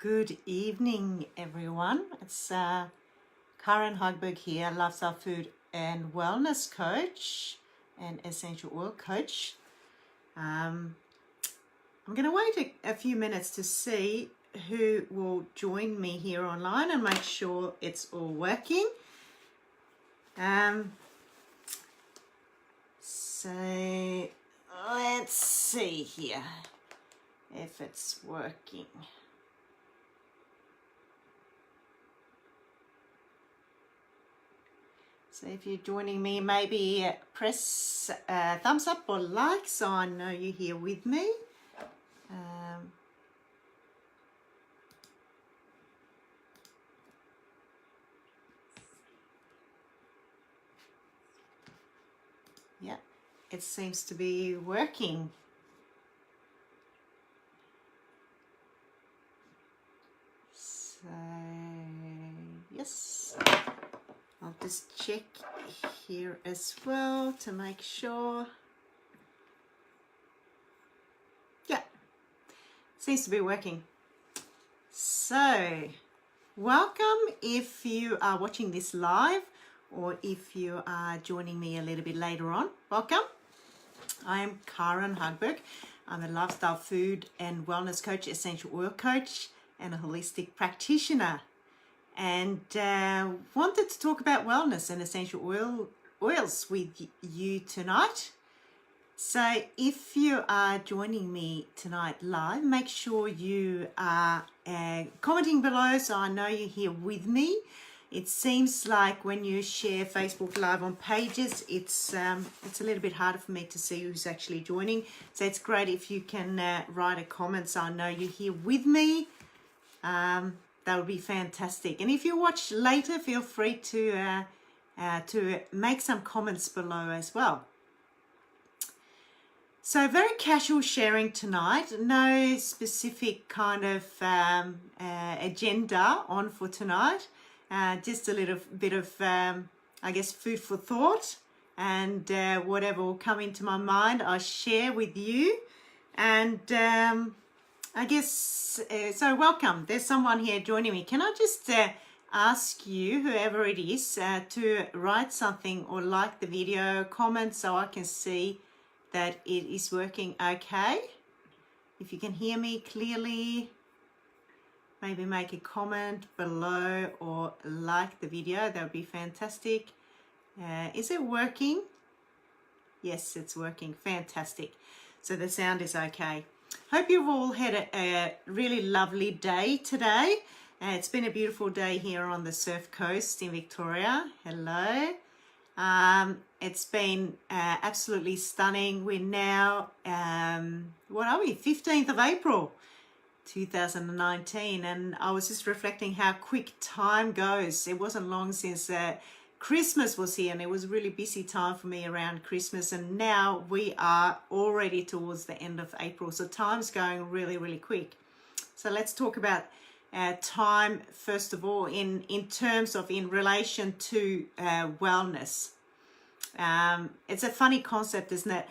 Good evening, everyone. It's Karin Hagberg here, lifestyle food and wellness coach and essential oil coach. I'm going to wait a few minutes to see who will join me here online and make sure it's all working. So let's see here if it's working. So if you're joining me, maybe press thumbs up or like so I know you're here with me. Yeah, it seems to be working. So, yes. I'll just check here as well to make sure. Yeah, seems to be working. So, welcome if you are watching this live or if you are joining me a little bit later on. Welcome. I am Karin Hagberg. I'm a lifestyle food and wellness coach, essential oil coach, and a holistic practitioner. And wanted to talk about wellness and essential oils with you tonight. So if you are joining me tonight live, make sure you are commenting below so I know you're here with me. It seems like when you share Facebook Live on pages, it's a little bit harder for me to see who's actually joining. So it's great if you can write a comment so I know you're here with me. That would be fantastic. And if you watch later, feel free to make some comments below as well. So very casual sharing tonight. No specific kind of agenda on for tonight. Just a little bit of, I guess, food for thought. And whatever will come into my mind, I'll share with you. And I guess, so welcome. There's someone here joining me. Can I just ask you, whoever it is, to write something or like the video, comment so I can see that it is working okay. If you can hear me clearly, maybe make a comment below or like the video. That would be fantastic. Is it working? Yes, it's working. Fantastic. So the sound is okay. Hope you've all had a really lovely day today. It's been a beautiful day here on the Surf Coast in Victoria. Hello. It's been absolutely stunning. We're now, what are we? 15th of April, 2019. And I was just reflecting how quick time goes. It wasn't long since Christmas was here, and it was a really busy time for me around Christmas, and now we are already towards the end of April, so time's going really, really quick. So let's talk about time first of all in terms of in relation to wellness. It's a funny concept, isn't it,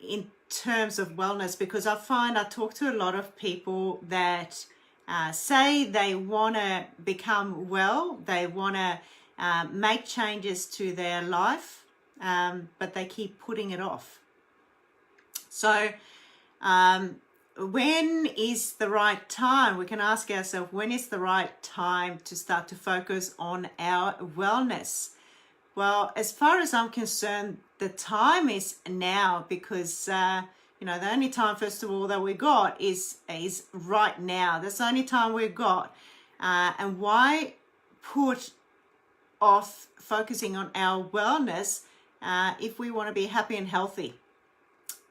in terms of wellness, because I find I talk to a lot of people that say they want to become well, they want to make changes to their life, but they keep putting it off. So when is the right time? We can ask ourselves, when is the right time to start to focus on our wellness? Well, as far as I'm concerned, the time is now, because the only time, first of all, that we got is right now. That's the only time we've got. And why put off focusing on our wellness if we want to be happy and healthy?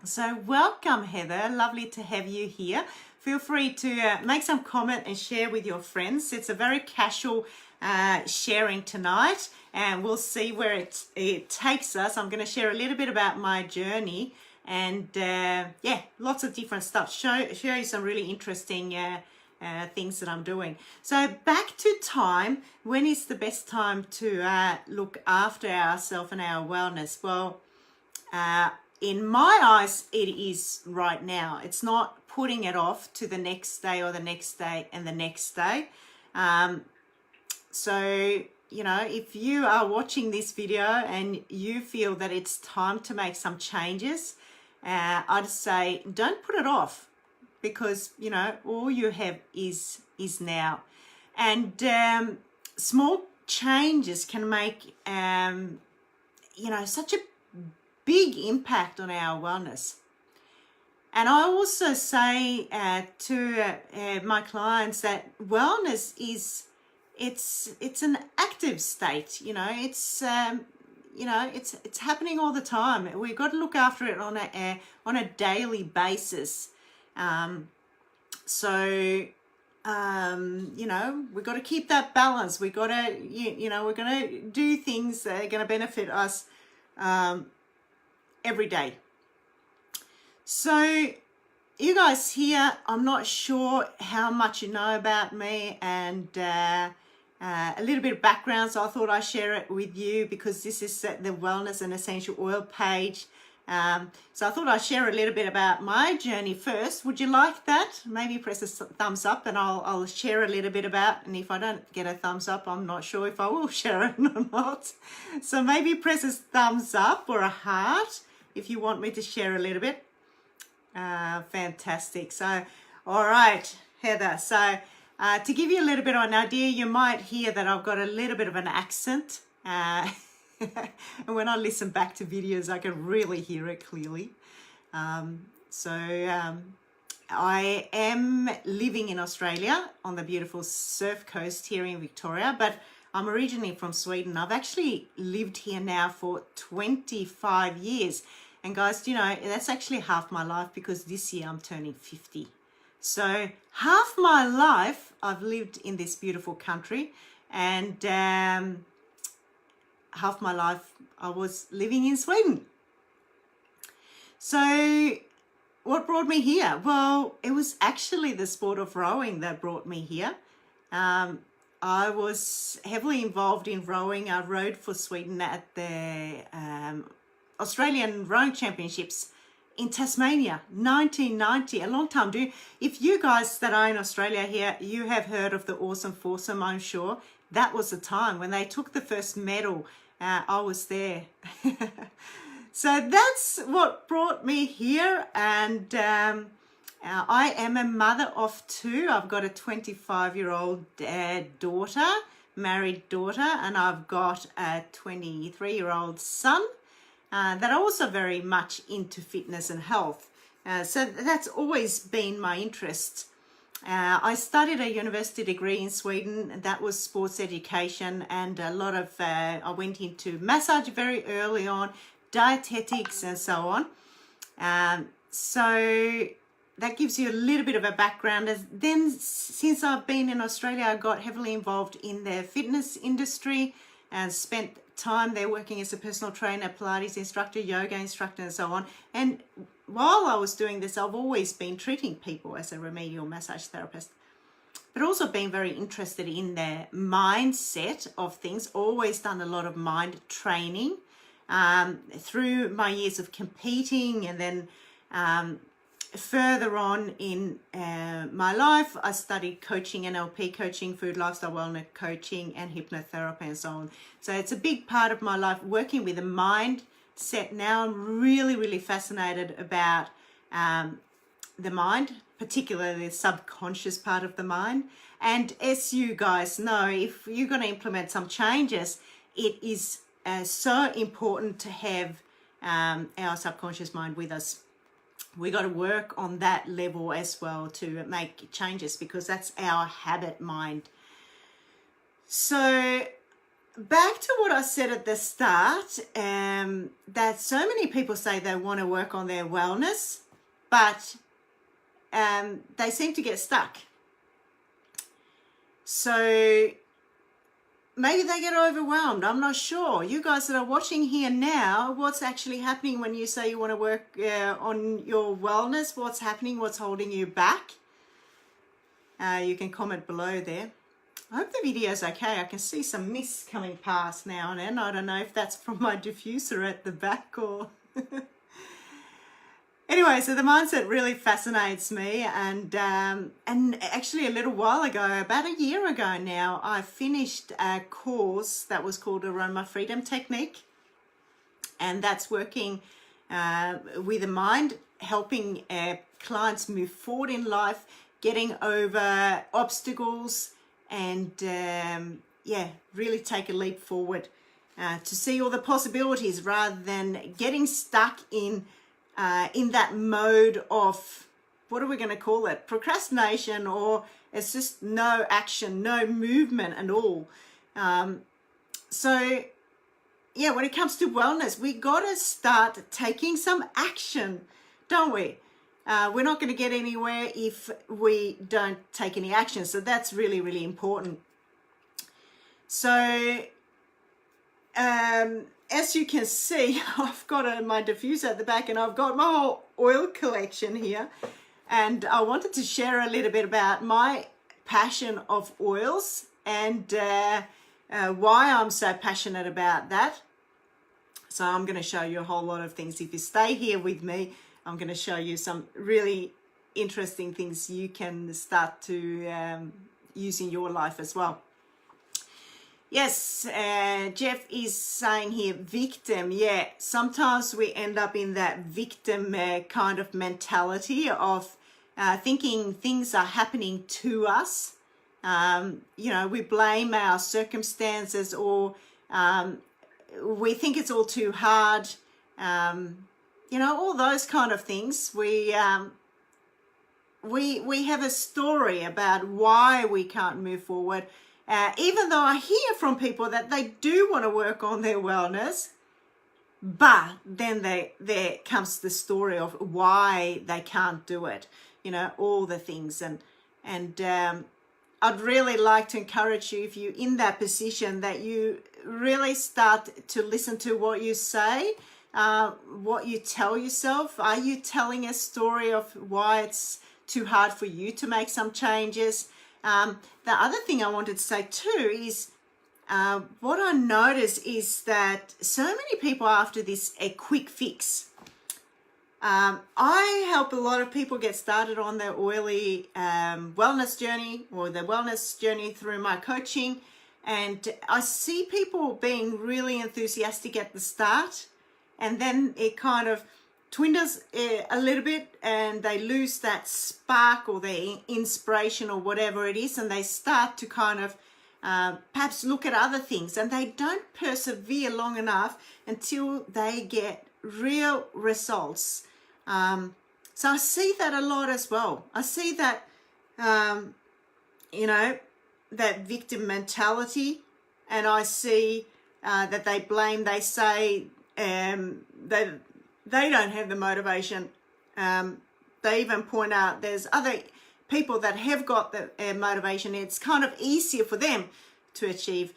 So welcome, Heather. Lovely to have you here. Feel free to make some comment and share with your friends. It's a very casual sharing tonight, and we'll see where it takes us. I'm going to share a little bit about my journey and lots of different stuff. Show you some really interesting things that I'm doing. So back to time. When is the best time to look after ourselves and our wellness? Well, in my eyes, it is right now. It's not putting it off to the next day or the next day and the next day. So, you know, if you are watching this video and you feel that it's time to make some changes, I'd say don't put it off, because, you know, all you have is now. And small changes can make, you know, such a big impact on our wellness. And I also say to my clients that wellness is, it's an active state. You know, it's you know, it's happening all the time. We've got to look after it on a daily basis. So you know, we've got to keep that balance. We've got to, you know, we're going to do things that are going to benefit us every day. So you guys here, I'm not sure how much you know about me, and a little bit of background, so I thought I'd share it with you, because this is the wellness and essential oil page. So I thought I'd share a little bit about my journey first. Would you like that? Maybe press a thumbs up and I'll share a little bit about, and if I don't get a thumbs up, I'm not sure if I will share it or not. So maybe press a thumbs up or a heart if you want me to share a little bit. Fantastic. So, all right, Heather. So to give you a little bit of an idea, you might hear that I've got a little bit of an accent. And when I listen back to videos, I can really hear it clearly. I am living in Australia on the beautiful surf coast here in Victoria, but I'm originally from Sweden. I've actually lived here now for 25 years. And guys, you know, that's actually half my life, because this year I'm turning 50. So half my life I've lived in this beautiful country, and half my life I was living in Sweden. So what brought me here? Well, it was actually the sport of rowing that brought me here. I was heavily involved in rowing. I rowed for Sweden at the Australian Rowing Championships in Tasmania, 1990, a long time. If you guys that are in Australia here, you have heard of the Awesome Foursome, I'm sure. That was the time when they took the first medal. I was there. So that's what brought me here. And I am a mother of two. I've got a 25-year-old daughter, married daughter, and I've got a 23-year-old son that are also very much into fitness and health. So that's always been my interest. I studied a university degree in Sweden, and that was sports education, and a lot of, I went into massage very early on, dietetics and so on. So that gives you a little bit of a background. Then since I've been in Australia, I got heavily involved in the fitness industry and spent time there working as a personal trainer, Pilates instructor, yoga instructor and so on. And while I was doing this, I've always been treating people as a remedial massage therapist, but also been very interested in the mindset of things, always done a lot of mind training through my years of competing. And then further on in my life, I studied coaching, NLP coaching, food, lifestyle, wellness coaching, and hypnotherapy and so on. So it's a big part of my life, working with the mindset. Now I'm really, really fascinated about the mind, particularly the subconscious part of the mind. And as you guys know, if you're going to implement some changes, it is so important to have our subconscious mind with us. We got to work on that level as well to make changes, because that's our habit mind. So back to what I said at the start, that so many people say they want to work on their wellness, but they seem to get stuck. So maybe they get overwhelmed. I'm not sure. You guys that are watching here now, what's actually happening when you say you want to work on your wellness? What's happening? What's holding you back? You can comment below there. I hope the video's okay. I can see some mist coming past now and then. I don't know if that's from my diffuser at the back or... Anyway, so the mindset really fascinates me, and actually a little while ago, about a year ago now, I finished a course that was called Aroma Freedom Technique, and that's working with the mind, helping clients move forward in life, getting over obstacles, and really take a leap forward to see all the possibilities rather than getting stuck in that mode of, what are we going to call it, procrastination, or it's just no action, no movement at all. So yeah, when it comes to wellness, we got to start taking some action, don't we? We're not going to get anywhere if we don't take any action. So that's really, really important. So as you can see, I've got my diffuser at the back, and I've got my whole oil collection here. And I wanted to share a little bit about my passion of oils and why I'm so passionate about that. So I'm going to show you a whole lot of things. If you stay here with me, I'm going to show you some really interesting things you can start to use in your life as well. Yes, Jeff is saying here, victim. Yeah, sometimes we end up in that victim kind of mentality of thinking things are happening to us. We blame our circumstances, or we think it's all too hard. All those kind of things. We have a story about why we can't move forward. Even though I hear from people that they do want to work on their wellness, but then there comes the story of why they can't do it, all the things. And I'd really like to encourage you, if you're in that position, that you really start to listen to what you say, what you tell yourself. Are you telling a story of why it's too hard for you to make some changes? The other thing I wanted to say too is what I noticed is that so many people are after this a quick fix. I help a lot of people get started on their oily wellness journey, or their wellness journey through my coaching, and I see people being really enthusiastic at the start, and then it kind of dwindles a little bit, and they lose that spark or their inspiration or whatever it is, and they start to kind of perhaps look at other things, and they don't persevere long enough until they get real results. So I see that a lot as well. I see that, that victim mentality, and I see that they blame, they say they don't have the motivation. They even point out there's other people that have got the motivation. It's kind of easier for them to achieve.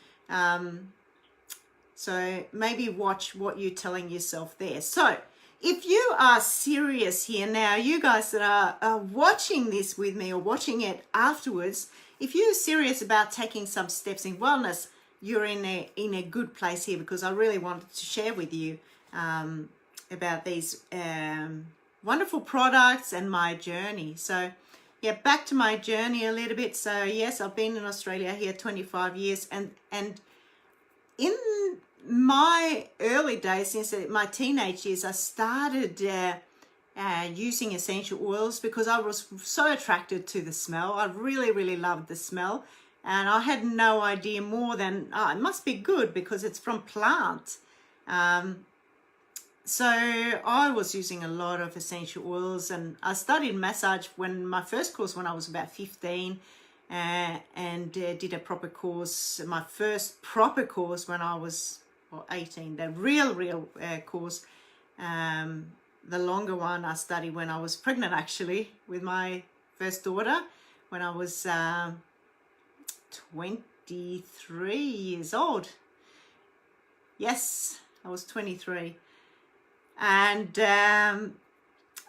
So maybe watch what you're telling yourself there. So if you are serious here now, you guys that are watching this with me or watching it afterwards, if you're serious about taking some steps in wellness, you're in a good place here, because I really wanted to share with you about these wonderful products and my journey. So yeah, back to my journey a little bit. So yes, I've been in Australia here 25 years, and in my early days, since my teenage years, I started using essential oils because I was so attracted to the smell. I really, really loved the smell, and I had no idea more than, it must be good because it's from plant. So I was using a lot of essential oils, and I studied massage my first course when I was about 15, and did a proper course, my first proper course when I was 18, the real course. The longer one I studied when I was pregnant, actually, with my first daughter, when I was 23 years old. Yes, I was 23. And I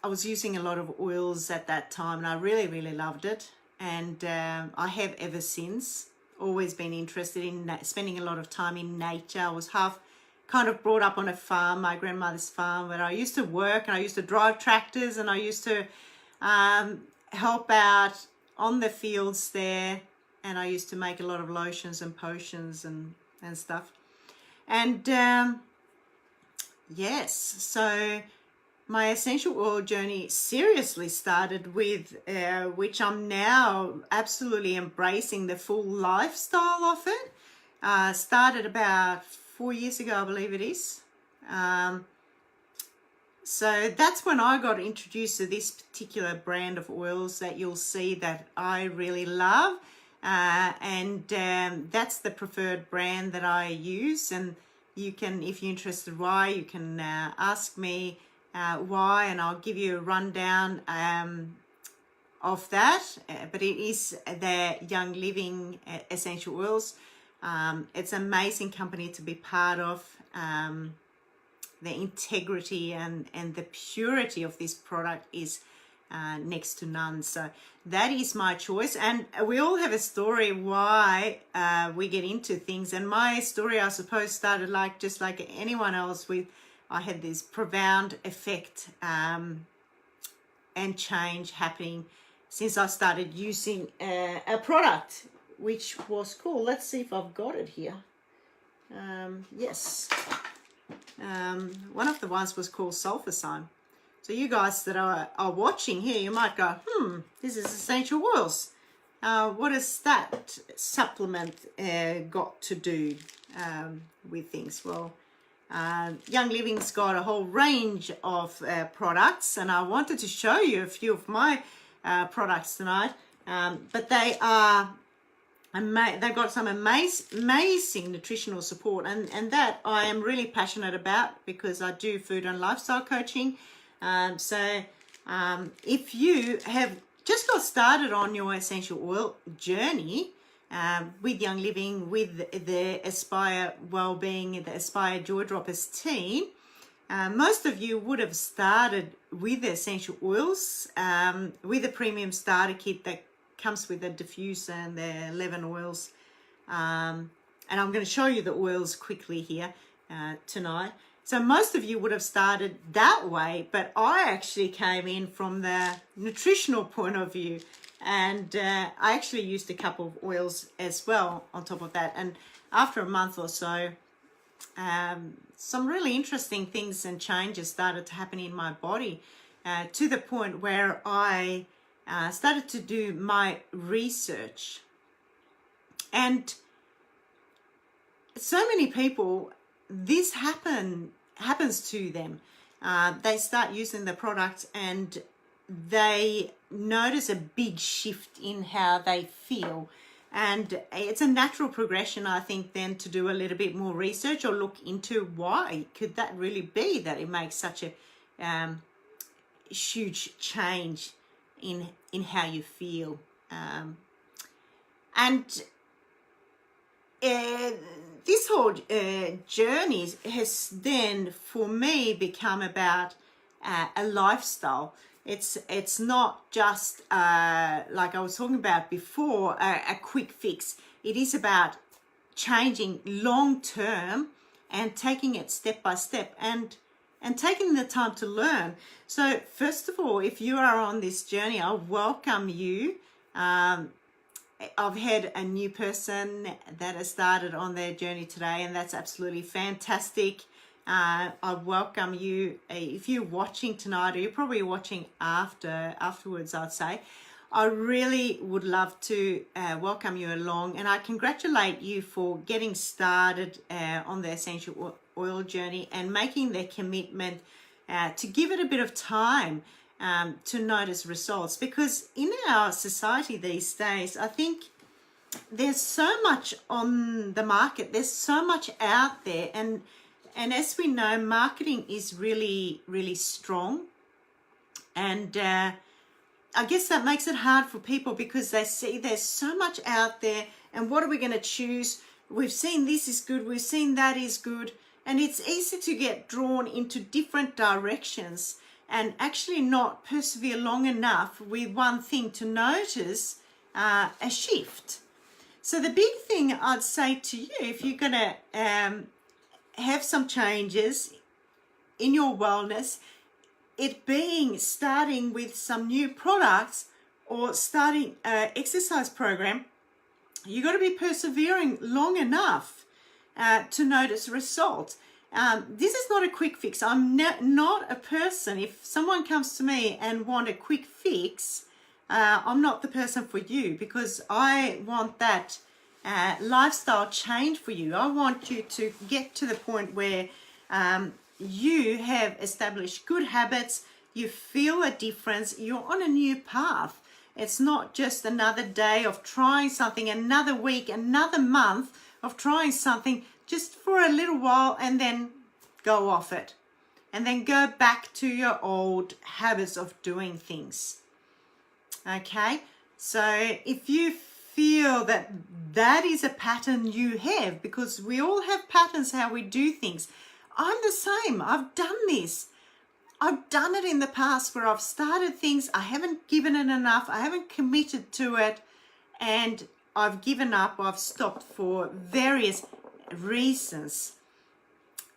was using a lot of oils at that time, and I really, really loved it. And I have ever since always been interested in spending a lot of time in nature. I was half kind of brought up on a farm, my grandmother's farm, where I used to work and I used to drive tractors and I used to help out on the fields there, and I used to make a lot of lotions and potions and stuff. And yes, so my essential oil journey seriously started with, which I'm now absolutely embracing the full lifestyle of it. Started about 4 years ago, I believe it is. So that's when I got introduced to this particular brand of oils that you'll see that I really love. And that's the preferred brand that I use. And you can, if you're interested why, you can ask me why, and I'll give you a rundown of that. But it is the Young Living essential oils. It's an amazing company to be part of. The integrity and the purity of this product is next to none. So that is my choice. And we all have a story why we get into things. And my story, I suppose, started just like anyone else. I had this profound effect and change happening since I started using a product, which was called, let's see if I've got it here. Yes. One of the ones was called sulfasign. So you guys that are watching here, you might go, this is essential oils. What has that supplement got to do with things? Well, Young Living's got a whole range of products, and I wanted to show you a few of my products tonight. But they are they've got some amazing nutritional support, and that I am really passionate about because I do food and lifestyle coaching. So if you have just got started on your essential oil journey with Young Living, with the Aspire Wellbeing, the Aspire Joy Droppers team, most of you would have started with the essential oils, with a premium starter kit that comes with the diffuser and the 11 oils. And I'm going to show you the oils quickly here tonight. So most of you would have started that way, but I actually came in from the nutritional point of view, and I actually used a couple of oils as well on top of that. And after a month or so, some really interesting things and changes started to happen in my body, to the point where I started to do my research. And so many people, this happens to them. They start using the product and they notice a big shift in how they feel. And it's a natural progression, I think, then to do a little bit more research or look into why could that really be that it makes such a huge change in how you feel. This whole journey has then, for me, become about a lifestyle. It's not just like I was talking about before, a quick fix. It is about changing long term and taking it step by step and taking the time to learn. So first of all, if you are on this journey, I welcome you. I've had a new person that has started on their journey today, and that's absolutely fantastic. I welcome you. If you're watching tonight, or you're probably watching afterwards, I'd say, I really would love to welcome you along, and I congratulate you for getting started on the essential oil journey and making the commitment to give it a bit of time to notice results. Because in our society these days, I think there's so much on the market, there's so much out there, and as we know, marketing is really, really strong, and I guess that makes it hard for people because they see there's so much out there, and what are we going to choose? We've seen this is good, we've seen that is good, and it's easy to get drawn into different directions and actually not persevere long enough with one thing to notice a shift. So the big thing I'd say to you, if you're going to have some changes in your wellness, it being starting with some new products or starting an exercise program, you got to be persevering long enough to notice results. This is not a quick fix. I'm not a person, if someone comes to me and want a quick fix, I'm not the person for you, because I want that lifestyle change for you. I want you to get to the point where you have established good habits, you feel a difference, you're on a new path. It's not just another day of trying something, another week, another month of trying something just for a little while and then go off it. And then go back to your old habits of doing things. Okay? So if you feel that that is a pattern you have, because we all have patterns how we do things. I'm the same. I've done this. I've done it in the past where I've started things, I haven't given it enough, I haven't committed to it, and I've given up, I've stopped for various reasons.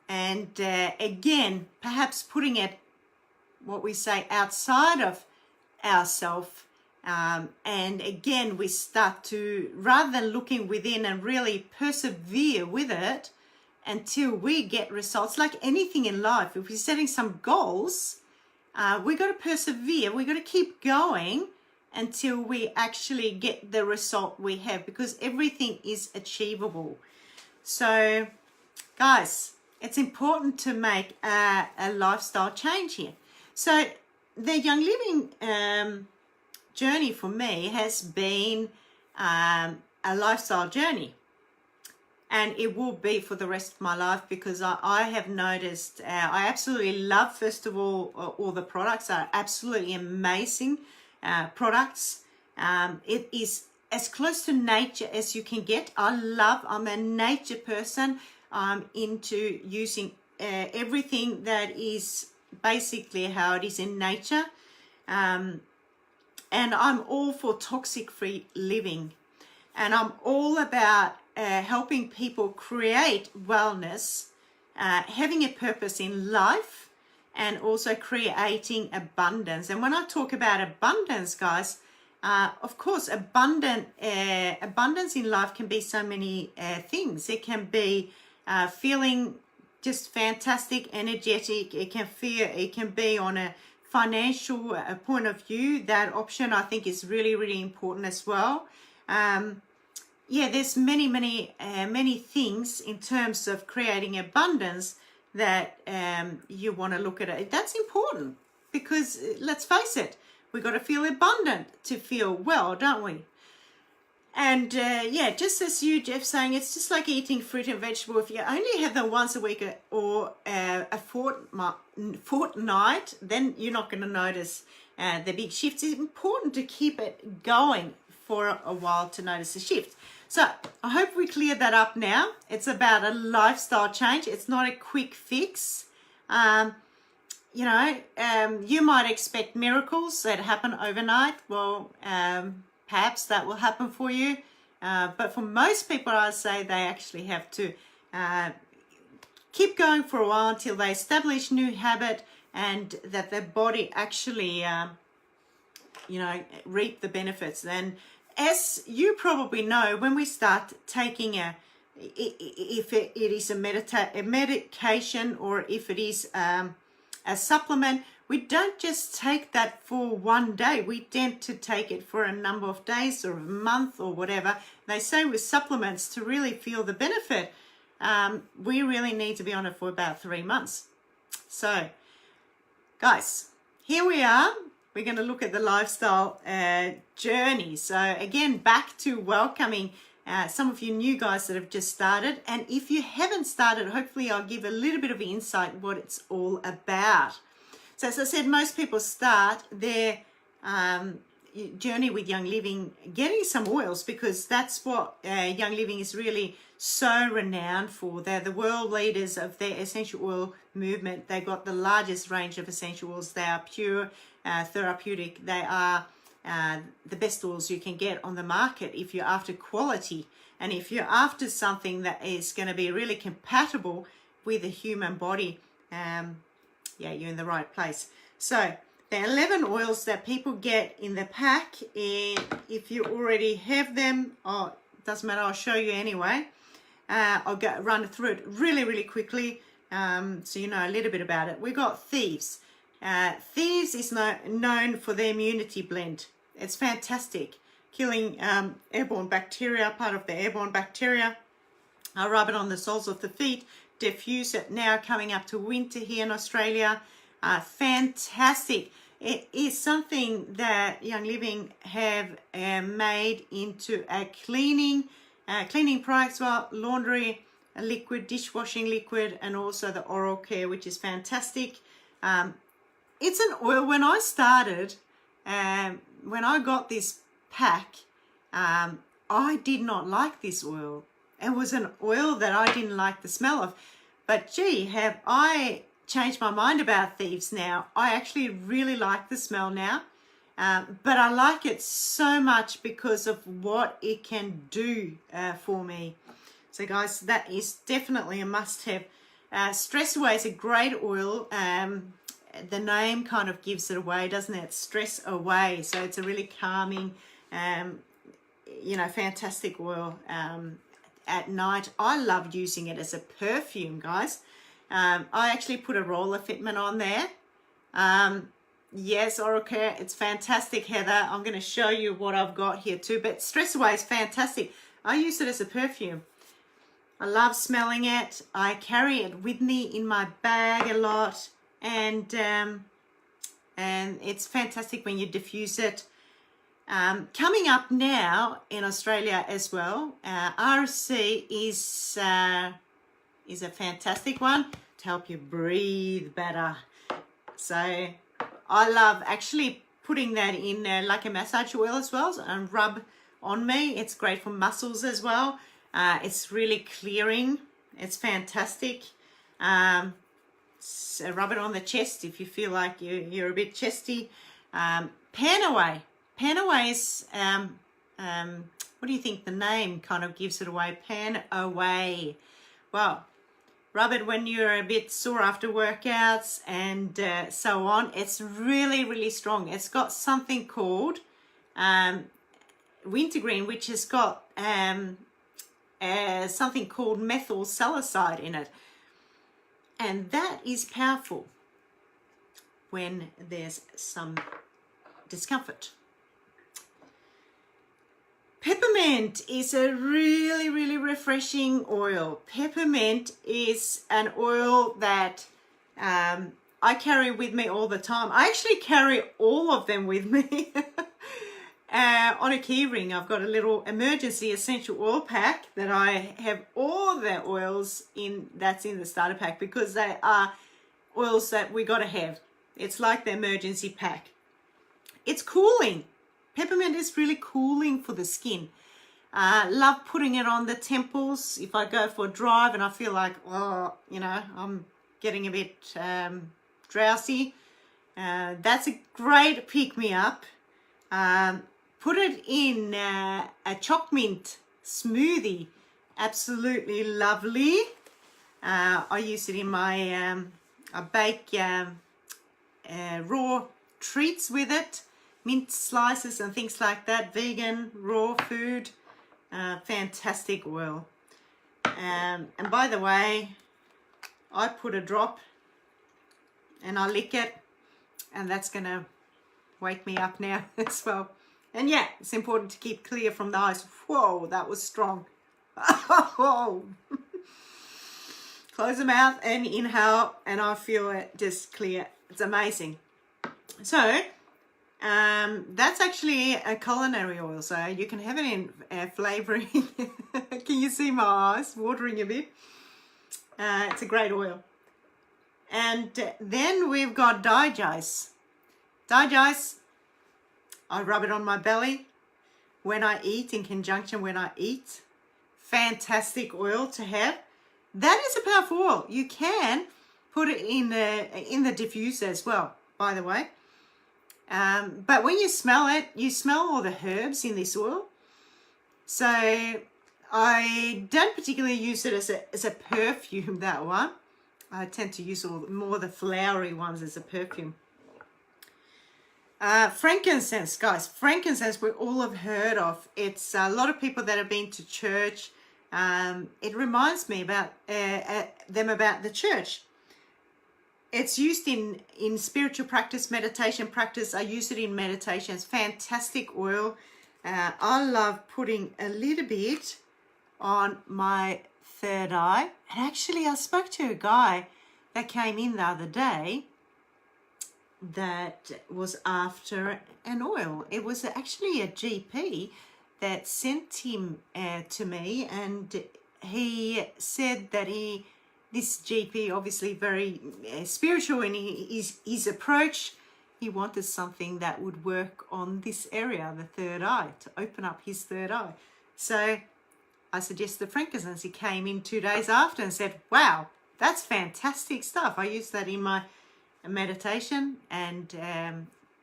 And again, perhaps putting it, what we say, outside of ourselves. And again, we start to, rather than looking within and really persevere with it until we get results, like anything in life, if we're setting some goals, we got to persevere, we got to keep going until we actually get the result we have, because everything is achievable. So guys, it's important to make a lifestyle change here. So the Young Living journey for me has been a lifestyle journey, and it will be for the rest of my life, because I have noticed I absolutely love, first of all the products are absolutely amazing products. It is as close to nature as you can get. I'm a nature person. I'm into using everything that is basically how it is in nature. And I'm all for toxic-free living. And I'm all about helping people create wellness, having a purpose in life, and also creating abundance. And when I talk about abundance, guys, of course, abundance in life can be so many things. It can be feeling just fantastic, energetic. It can be on a financial point of view. That option I think is really, really important as well. Yeah, there's many things in terms of creating abundance that you want to look at it. That's important, because let's face it, we got to feel abundant to feel well, don't we? And yeah, just as you, Jeff, saying, it's just like eating fruit and vegetable. If you only have them once a week or a fortnight, then you're not going to notice the big shifts. It's important to keep it going for a while to notice the shift. So I hope we cleared that up now. It's about a lifestyle change. It's not a quick fix. You know, you might expect miracles that happen overnight. Well, perhaps that will happen for you. But for most people, I say they actually have to keep going for a while until they establish new habit, and that their body actually, you know, reap the benefits. And as you probably know, when we start taking if it is a medication, or if it is a supplement, we don't just take that for one day. We tend to take it for a number of days or a month or whatever. They say with supplements, to really feel the benefit, we really need to be on it for about 3 months. So, guys, here we are. We're going to look at the lifestyle journey. So again, back to welcoming some of you new guys that have just started. And if you haven't started, hopefully I'll give a little bit of insight what it's all about. So as I said, most people start their journey with Young Living getting some oils, because that's what Young Living is really so renowned for. They're the world leaders of their essential oil movement. They've got the largest range of essential oils. They are pure, therapeutic. They are the best oils you can get on the market if you're after quality, and if you're after something that is going to be really compatible with the human body, yeah, you're in the right place. So the 11 oils that people get in the pack, if you already have them, oh, doesn't matter, I'll show you anyway. I'll run through it really, really quickly, so you know a little bit about it. We got Thieves. Thieves is known for their immunity blend. It's fantastic, killing airborne bacteria, part of the airborne bacteria. I rub it on the soles of the feet, diffuse it now coming up to winter here in Australia. Fantastic. It is something that Young Living have made into a cleaning products, well, laundry liquid, dishwashing liquid, and also the oral care, which is fantastic. It's an oil. When I started, when I got this pack, I did not like this oil. It was an oil that I didn't like the smell of. But gee, have I changed my mind about Thieves now. I actually really like the smell now. But I like it so much because of what it can do for me. So guys, that is definitely a must-have. Stress Away is a great oil. The name kind of gives it away, doesn't it? Stress Away. So it's a really calming, you know, fantastic oil at night. I love using it as a perfume, guys. I actually put a roller fitment on there. Yes, oral care, it's fantastic, Heather. I'm going to show you what I've got here too. But Stress Away is fantastic. I use it as a perfume. I love smelling it. I carry it with me in my bag a lot, and it's fantastic when you diffuse it. Coming up now in Australia as well, RC is a fantastic one to help you breathe better. So I love actually putting that in like a massage oil as well and rub on me. It's great for muscles as well. It's really clearing. It's fantastic. So rub it on the chest if you feel like you're a bit chesty. Pan Away. Pan Away is, what do you think the name kind of gives it away? Pan Away. Well, rub it when you're a bit sore after workouts and so on. It's really, really strong. It's got something called wintergreen, which has got something called methyl salicylate in it. And that is powerful when there's some discomfort. Peppermint is a really, really refreshing oil. Peppermint is an oil that I carry with me all the time. I actually carry all of them with me. On a key ring, I've got a little emergency essential oil pack that I have all the oils in that's in the starter pack because they are oils that we got to have. It's like the emergency pack. It's cooling. Peppermint is really cooling for the skin. Love putting it on the temples if I go for a drive and I feel like, oh, you know, I'm getting a bit drowsy. That's a great pick-me-up. Put it in a choc mint smoothie. Absolutely lovely. I use it in my, I bake raw treats with it. Mint slices and things like that. Vegan, raw food. Fantastic oil. And by the way, I put a drop and I lick it. And that's going to wake me up now as well. And yeah, it's important to keep clear from the eyes. Whoa, that was strong. Whoa. Close the mouth and inhale, and I feel it just clear. It's amazing. So, that's actually a culinary oil, so you can have it in flavoring. Can you see my eyes watering a bit? It's a great oil. And then we've got Digestion. Digestion, I rub it on my belly when I eat, in conjunction when I eat. Fantastic oil to have. That is a powerful oil. You can put it in the diffuser as well, by the way. But when you smell it, you smell all the herbs in this oil. So I don't particularly use it as a perfume, that one. I tend to use more the flowery ones as a perfume. Frankincense, guys. Frankincense we all have heard of. It's a lot of people that have been to church. It reminds me about them about the church. It's used in spiritual practice, meditation practice. I use it in meditation. It's fantastic oil. I love putting a little bit on my third eye. And actually, I spoke to a guy that came in the other day that was after an oil. It was actually a GP that sent him to me, and he said that this GP, obviously very spiritual in his approach, he wanted something that would work on this area, the third eye, to open up his third eye. So I suggested frankincense. He came in 2 days after and said, wow, that's fantastic stuff. I use that in my meditation and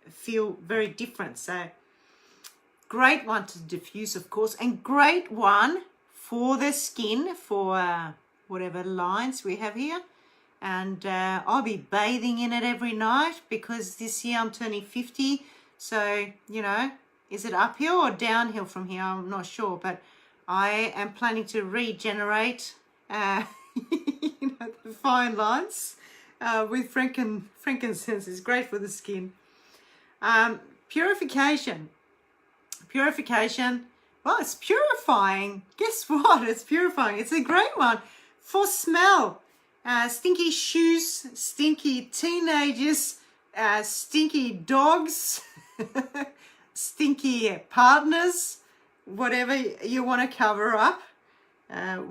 feel very different. So great one to diffuse, of course, and great one for the skin, for whatever lines we have here. And I'll be bathing in it every night because this year I'm turning 50. So, you know, is it uphill or downhill from here? I'm not sure, but I am planning to regenerate you know, the fine lines with frankincense. Is great for the skin. Purification. Purification. Well, it's purifying. Guess what? It's purifying. It's a great one for smell. Stinky shoes, stinky teenagers, stinky dogs, stinky partners, whatever you want to cover up.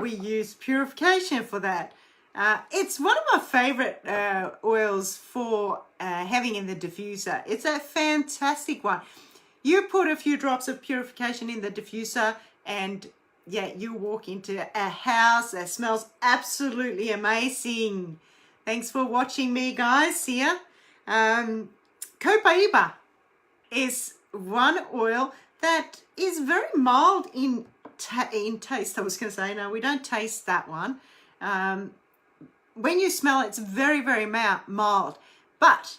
We use purification for that. It's one of my favorite oils for having in the diffuser. It's a fantastic one. You put a few drops of purification in the diffuser and yeah, you walk into a house that smells absolutely amazing. Thanks for watching me, guys, here. Copaiba is one oil that is very mild in taste. I was going to say, no, we don't taste that one. When you smell it, it's very, very mild. But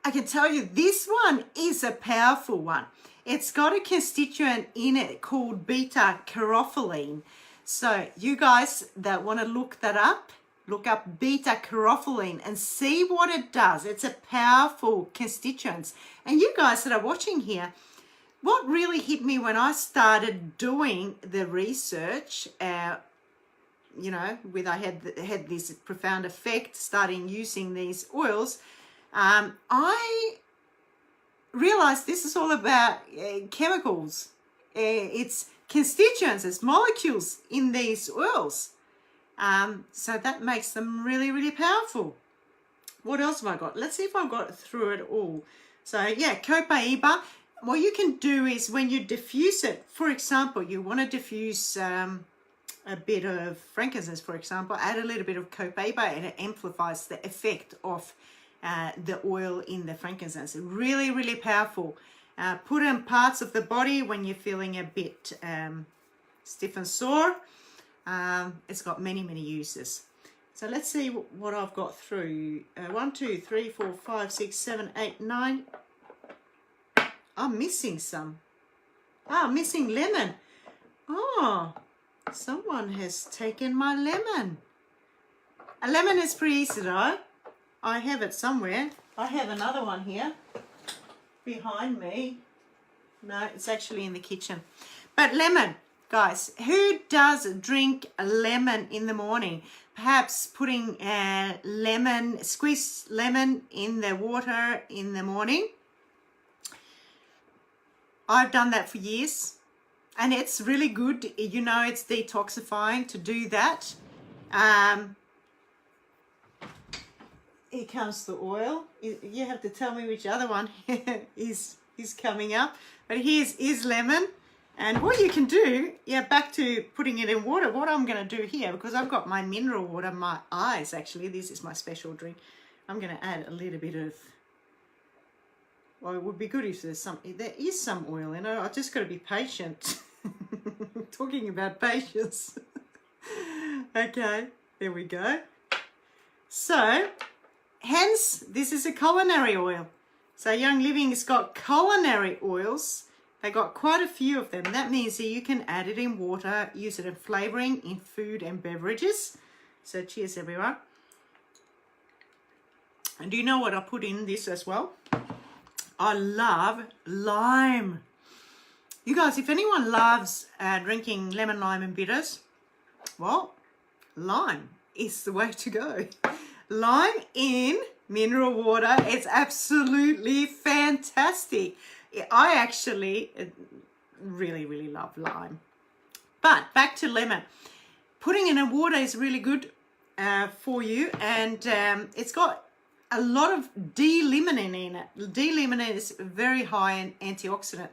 I can tell you this one is a powerful one. It's got a constituent in it called beta-carotene. So you guys that want to look that up, look up beta-carotene and see what it does. It's a powerful constituent. And you guys that are watching here, what really hit me when I started doing the research, you know, I had this profound effect starting using these oils, I realized this is all about chemicals. It's constituents, it's molecules in these oils. So that makes them really, really powerful. What else have I got? Let's see if I've got through it all. So yeah, copaiba. What you can do is when you diffuse it, for example, you want to diffuse a bit of frankincense, for example, add a little bit of copaiba and it amplifies the effect of the oil in the frankincense. Really, really powerful. Put in parts of the body when you're feeling a bit stiff and sore. It's got many, many uses. So let's see what I've got through. 1, 2, 3, 4, 5, 6, 7, 8, 9. I'm missing some. I'm missing lemon. Oh, someone has taken my lemon. A lemon is pretty easy though. I have it somewhere. I have another one here behind me. No, it's actually in the kitchen. But lemon, guys, who does drink a lemon in the morning? Perhaps putting squeezed lemon in the water in the morning. I've done that for years and it's really good. You know, it's detoxifying to do that. Here comes the oil. You have to tell me which other one is coming up. But here's lemon. And what you can do, yeah, back to putting it in water. What I'm going to do here, because I've got my mineral water, my eyes actually. This is my special drink. I'm going to add a little bit of, well, it would be good if there is some oil in it. I've just got to be patient. Talking about patience. Okay, there we go. So, hence, this is a culinary oil. So Young Living's got culinary oils. They got quite a few of them. That means that you can add it in water, use it in flavoring, in food and beverages. So cheers, everyone. And do you know what I put in this as well? I love lime. You guys, if anyone loves drinking lemon, lime and bitters, well, lime is the way to go. Lime in mineral water, it's absolutely fantastic. I actually really, really love lime. But back to lemon. Putting in a water is really good for you, and it's got a lot of D-limonene in it. D-limonene is very high in antioxidant.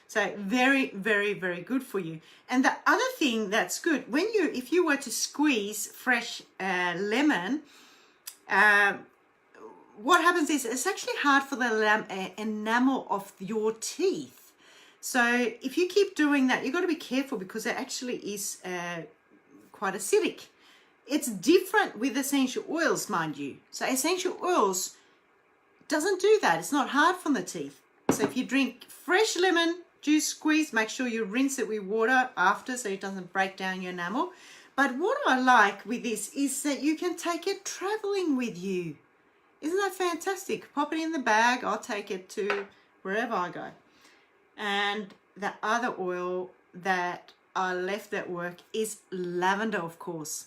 So very, very, very good for you. And the other thing that's good, if you were to squeeze fresh lemon, what happens is it's actually hard for the enamel of your teeth. So if you keep doing that, you've got to be careful because it actually is quite acidic. It's different with essential oils, mind you. So essential oils doesn't do that. It's not hard for the teeth. So if you drink fresh lemon juice squeeze, make sure you rinse it with water after so it doesn't break down your enamel. But what I like with this is that you can take it traveling with you. Isn't that fantastic? Pop it in the bag. I'll take it to wherever I go. And the other oil that I left at work is lavender, of course.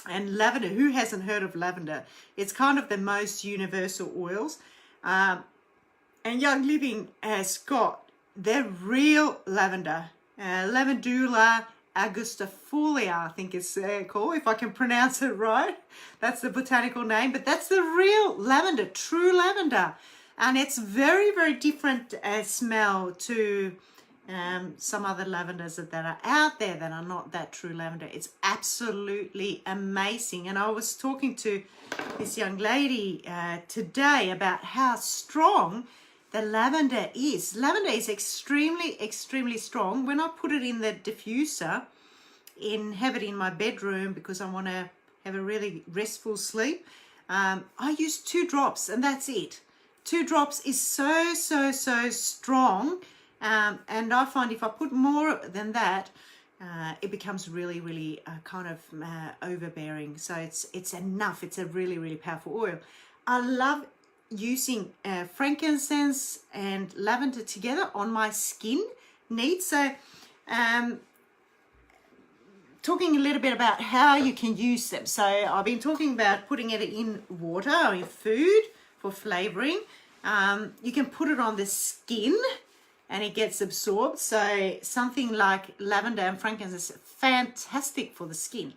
And lavender, who hasn't heard of lavender? It's kind of the most universal oils. And Young Living has got their real lavender. Lavandula angustifolia, I think it's called, if I can pronounce it right. That's the botanical name. But that's the real lavender, true lavender. And it's very, very different smell to some other lavenders that are out there that are not that true lavender. It's absolutely amazing. And I was talking to this young lady today about how strong the lavender is. Lavender is extremely, extremely strong. When I put it in the diffuser, have it in my bedroom because I want to have a really restful sleep, I use 2 drops and that's it. 2 drops is so, so, so strong. And I find if I put more than that, it becomes really, really kind of overbearing. So it's enough. It's a really, really powerful oil. I love using frankincense and lavender together on my skin needs. So talking a little bit about how you can use them. So I've been talking about putting it in water or in food for flavoring. You can put it on the skin and it gets absorbed. So something like lavender and frankincense is fantastic for the skin.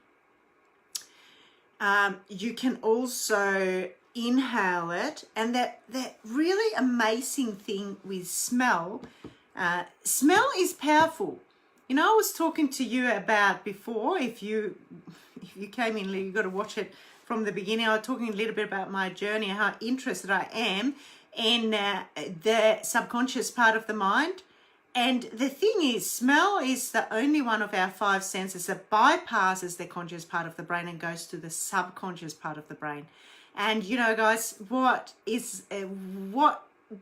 You can also inhale it, and that really amazing thing with smell is powerful. You know, I was talking to you about before, if you came in, you got to watch it from the beginning. I was talking a little bit about my journey and how interested I am in the subconscious part of the mind. And the thing is, smell is the only one of our 5 senses that bypasses the conscious part of the brain and goes to the subconscious part of the brain. And you know, guys, what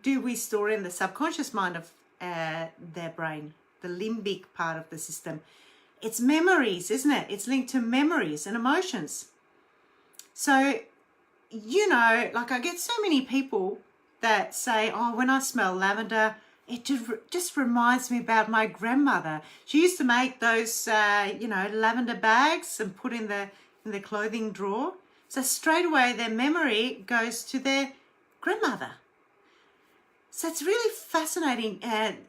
do we store in the subconscious mind of their brain, the limbic part of the system? It's memories, isn't it? It's linked to memories and emotions. So, you know, like I get so many people that say, oh, when I smell lavender, it just reminds me about my grandmother. She used to make those, lavender bags and put in the clothing drawer. So straight away their memory goes to their grandmother. So it's really fascinating.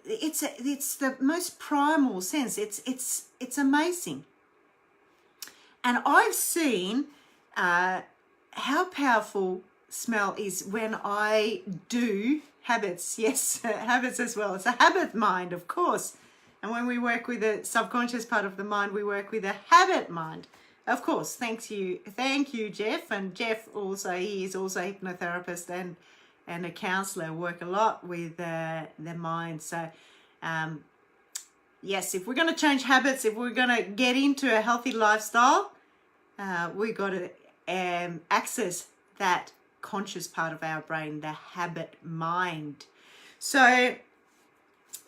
It's the most primal sense. It's amazing. And I've seen how powerful smell is when I do habits. Yes, habits as well. It's a habit mind, of course. And when we work with the subconscious part of the mind, we work with a habit mind. Of course, thank you, Jeff. And Jeff also, he is also a hypnotherapist and a counselor, work a lot with the mind. So, yes, if we're going to change habits, if we're going to get into a healthy lifestyle, we got to access that conscious part of our brain, the habit mind. So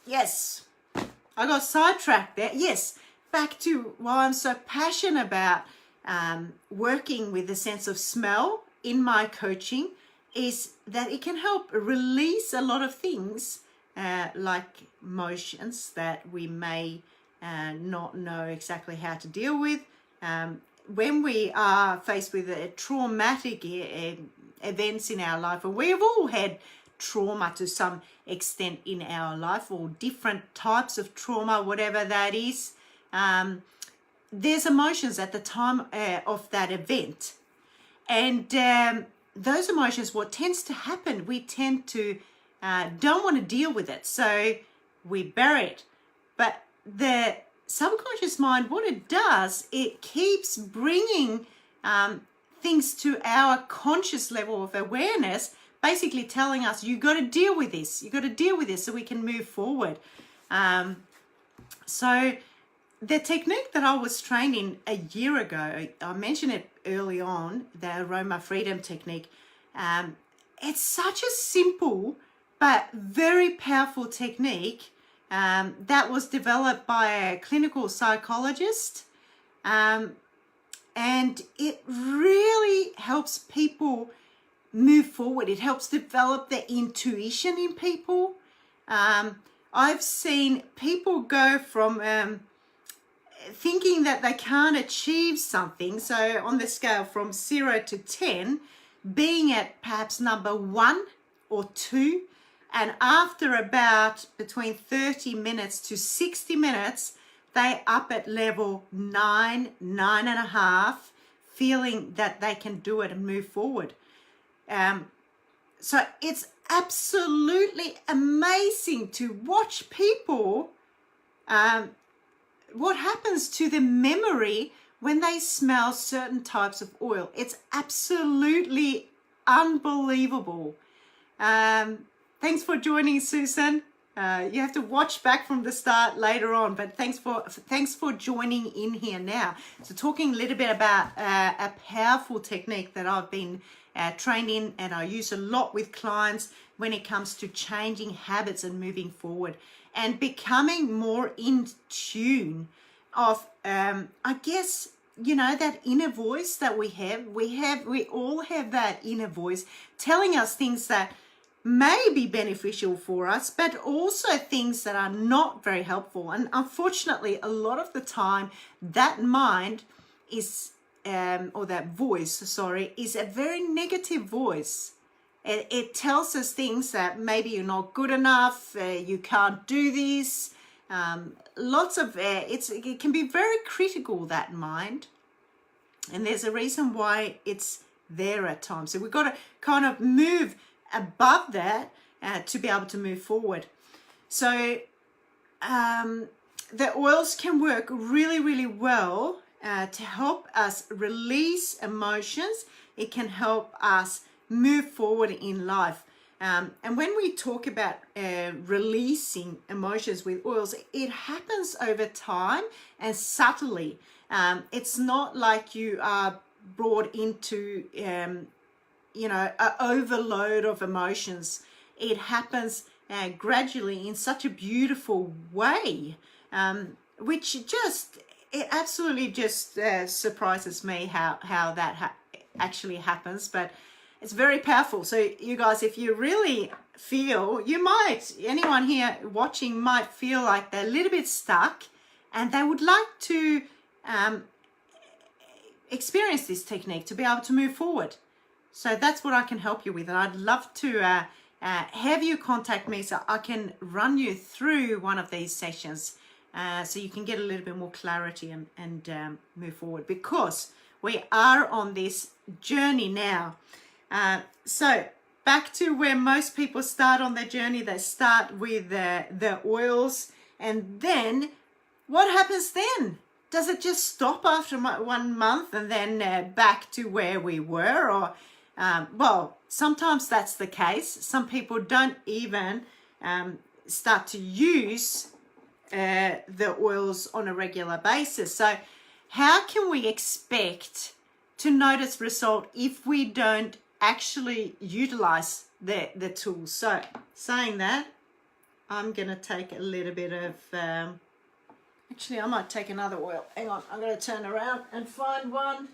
yes, I got sidetracked there. Yes, back to why I'm so passionate about working with the sense of smell in my coaching is that it can help release a lot of things like emotions that we may not know exactly how to deal with. When we are faced with traumatic events in our life, and we've all had trauma to some extent in our life, or different types of trauma, whatever that is, there's emotions at the time of that event. And those emotions, what tends to happen, we tend to don't want to deal with it, so we bury it. But the subconscious mind, what it does, it keeps bringing things to our conscious level of awareness, basically telling us, you got to deal with this, you got to deal with this so we can move forward. So the technique that I was trained in a year ago, I mentioned it early on, the aroma freedom technique. It's such a simple but very powerful technique that was developed by a clinical psychologist, and it really helps people move forward. It helps develop the intuition in people. I've seen people go from thinking that they can't achieve something, so on the scale from 0 to 10, being at perhaps number 1 or 2, and after about between 30 minutes to 60 minutes, they up at level 9, 9.5, feeling that they can do it and move forward. So it's absolutely amazing to watch people, what happens to the memory when they smell certain types of oil. It's absolutely unbelievable. Thanks for joining, Susan. You have to watch back from the start later on, but thanks for joining in here now. So talking a little bit about a powerful technique that I've been trained in, and I use a lot with clients when it comes to changing habits and moving forward and becoming more in tune of, I guess, you know, that inner voice that we have. We all have that inner voice telling us things that may be beneficial for us, but also things that are not very helpful. And unfortunately, a lot of the time, that mind is, or that voice, sorry, is a very negative voice. It tells us things that maybe you're not good enough, you can't do this. Lots of, it can be very critical, that mind. And there's a reason why it's there at times. So we've got to kind of move above that to be able to move forward. So the oils can work really, really well to help us release emotions. It can help us move forward in life. And when we talk about releasing emotions with oils, it happens over time and subtly. It's not like you are brought into you know, an overload of emotions. It happens gradually in such a beautiful way, which just, it absolutely just surprises me how that actually happens. But it's very powerful. So you guys, if you really feel, you might, anyone here watching might feel like they're a little bit stuck and they would like to experience this technique to be able to move forward. So that's what I can help you with. And I'd love to have you contact me so I can run you through one of these sessions so you can get a little bit more clarity and move forward, because we are on this journey now. So back to where most people start on their journey. They start with the oils, and then what happens then? Does it just stop after 1 month and then back to where we were? Or well, sometimes that's the case. Some people don't even start to use the oils on a regular basis. So how can we expect to notice result if we don't actually utilize the tools. So saying that, I'm going to take a little bit of, actually I might take another oil. Hang on, I'm going to turn around and find one.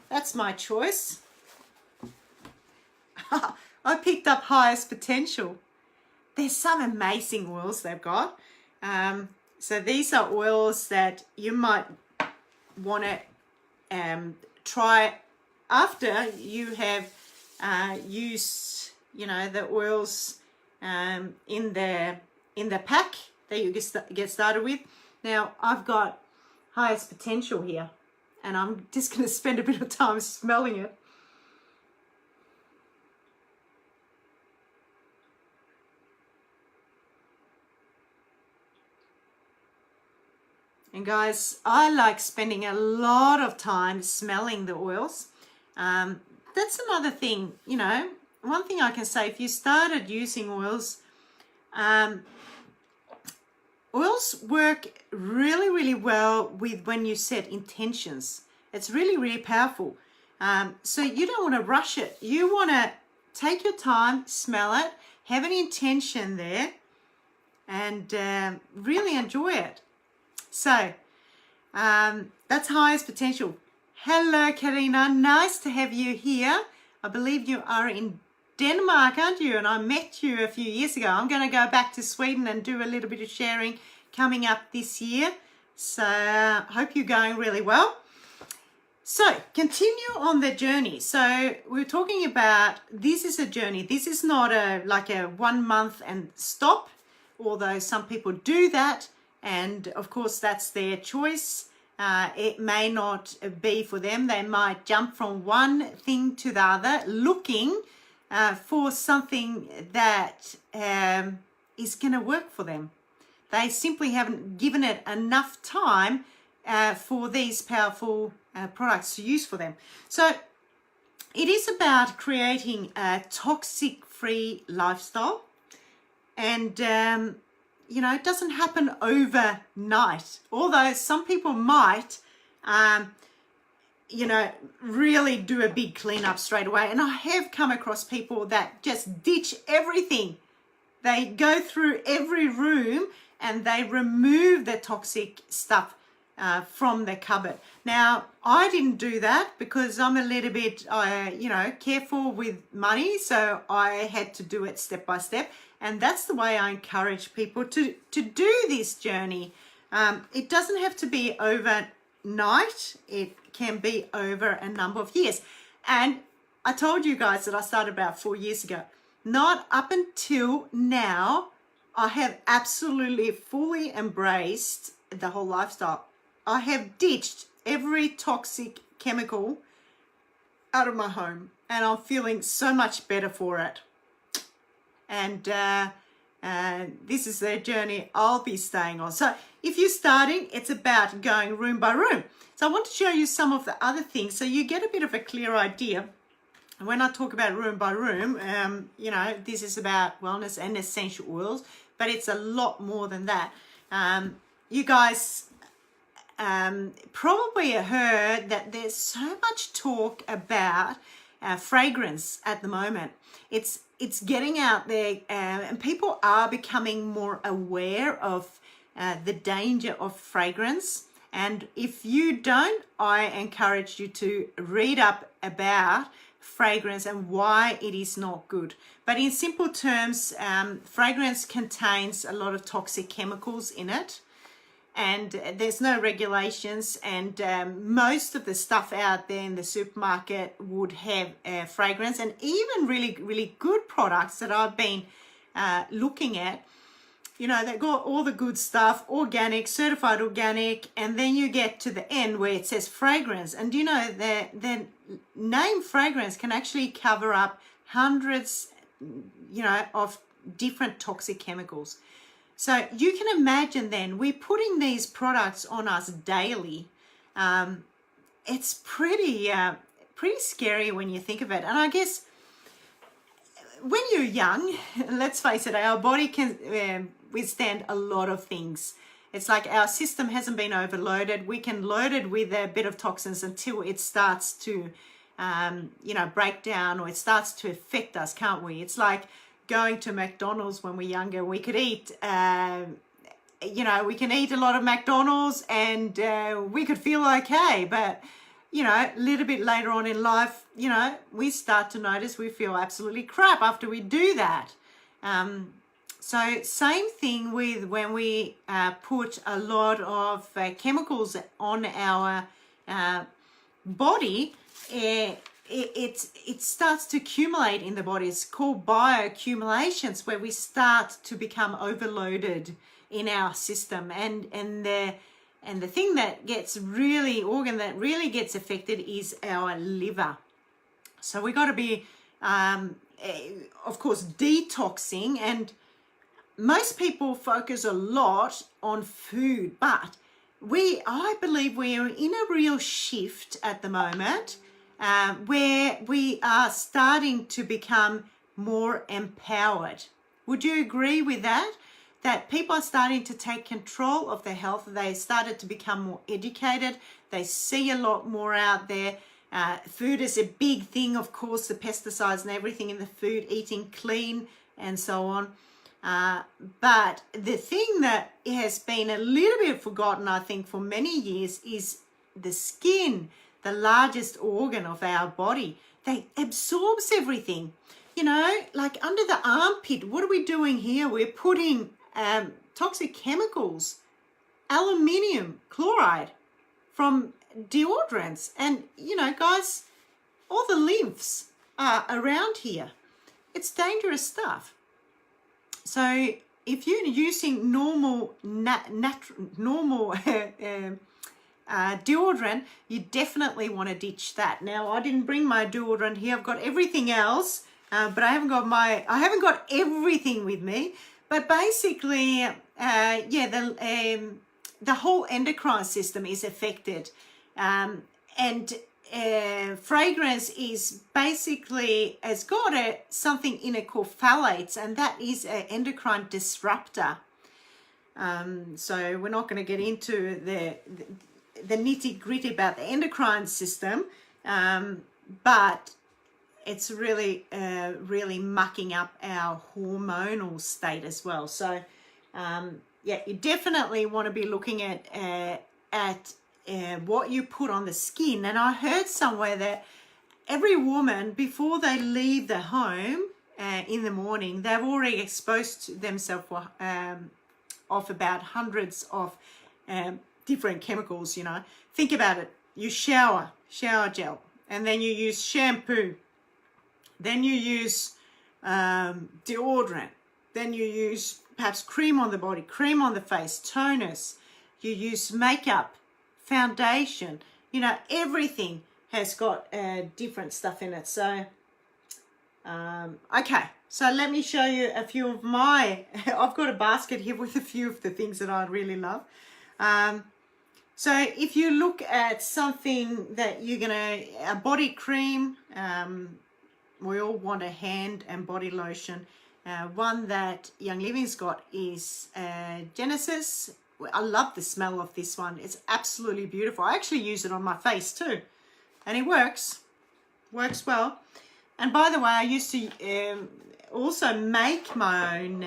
That's my choice. I picked up Highest Potential. There's some amazing oils they've got. So these are oils that you might want to try after you have used, you know, the oils in the pack that you get started with. Now I've got Highest Potential here, and I'm just going to spend a bit of time smelling it. And guys, I like spending a lot of time smelling the oils. That's another thing, you know, one thing I can say, if you started using oils, oils work really, really well with when you set intentions. It's really, really powerful. So you don't want to rush it. You want to take your time, smell it, have an intention there, and really enjoy it. So that's Highest Potential. Hello, Karina. Nice to have you here. I believe you are in Denmark, aren't you? And I met you a few years ago. I'm going to go back to Sweden and do a little bit of sharing coming up this year. So hope you're going really well. So continue on the journey. So we're talking about, this is a journey. This is not like a 1 month and stop, although some people do that. And of course, that's their choice. It may not be for them. They might jump from one thing to the other, looking for something that is going to work for them. They simply haven't given it enough time for these powerful products to use for them. So it is about creating a toxic-free lifestyle. And you know, it doesn't happen overnight, although some people might, you know, really do a big cleanup straight away. And I have come across people that just ditch everything. They go through every room and they remove the toxic stuff from the cupboard. Now, I didn't do that because I'm a little bit, you know, careful with money. So I had to do it step by step. And that's the way I encourage people to do this journey. It doesn't have to be overnight. It can be over a number of years. And I told you guys that I started about 4 years ago. Not up until now, I have absolutely fully embraced the whole lifestyle. I have ditched every toxic chemical out of my home. And I'm feeling so much better for it. And this is the journey I'll be staying on. So if you're starting, it's about going room by room. So I want to show you some of the other things so you get a bit of a clear idea. And when I talk about room by room, you know, this is about wellness and essential oils, but it's a lot more than that. You guys probably heard that there's so much talk about fragrance at the moment. It's getting out there, and people are becoming more aware of the danger of fragrance. And if you don't, I encourage you to read up about fragrance and why it is not good. But in simple terms, fragrance contains a lot of toxic chemicals in it. And there's no regulations, and most of the stuff out there in the supermarket would have fragrance, and even really, really good products that I've been looking at, you know, they've got all the good stuff, organic, certified organic, and then you get to the end where it says fragrance. And you know, the name fragrance can actually cover up hundreds, you know, of different toxic chemicals. So you can imagine then, we're putting these products on us daily. It's pretty scary when you think of it. And I guess when you're young, let's face it, our body can withstand a lot of things. It's like our system hasn't been overloaded. We can load it with a bit of toxins until it starts to, you know, break down, or it starts to affect us, can't we? It's like going to McDonald's when we're younger. We could eat, you know, we can eat a lot of McDonald's and we could feel okay, but you know, a little bit later on in life, you know, we start to notice we feel absolutely crap after we do that. So same thing with when we put a lot of chemicals on our body, it starts to accumulate in the body. It's called bioaccumulations, where we start to become overloaded in our system, and the thing that gets really, organ that really gets affected is our liver. So we got to be, of course, detoxing, and most people focus a lot on food, but I believe we are in a real shift at the moment, where we are starting to become more empowered. Would you agree with that? That people are starting to take control of their health. They started to become more educated. They see a lot more out there. Food is a big thing, of course, the pesticides and everything in the food, eating clean and so on. But the thing that has been a little bit forgotten, I think, for many years is the skin, the largest organ of our body. That absorbs everything. You know, like under the armpit, what are we doing here? We're putting toxic chemicals, aluminium chloride from deodorants, and you know, guys, all the lymphs are around here. It's dangerous stuff. So if you're using normal deodorant, you definitely want to ditch that. Now, I didn't bring my deodorant here. I've got everything else, but I haven't got everything with me. But basically, the whole endocrine system is affected, and fragrance is basically has got something in it called phthalates, and that is an endocrine disruptor. So we're not going to get into the nitty gritty about the endocrine system, but it's really, really mucking up our hormonal state as well. So, yeah, you definitely want to be looking at what you put on the skin. And I heard somewhere that every woman, before they leave the home in the morning, they've already exposed themselves of about hundreds of different chemicals, you know. Think about it. You shower gel, and then you use shampoo. Then you use deodorant. Then you use perhaps cream on the body, cream on the face, toners. You use makeup, foundation. You know, everything has got different stuff in it. So, okay. So let me show you a few of my... I've got a basket here with a few of the things that I really love. So if you look at something that you're going to... A body cream... we all want a hand and body lotion. One that Young Living's got is Genesis. I love the smell of this one. It's absolutely beautiful. I actually use it on my face too. And it works well. And by the way, I used to also make my own,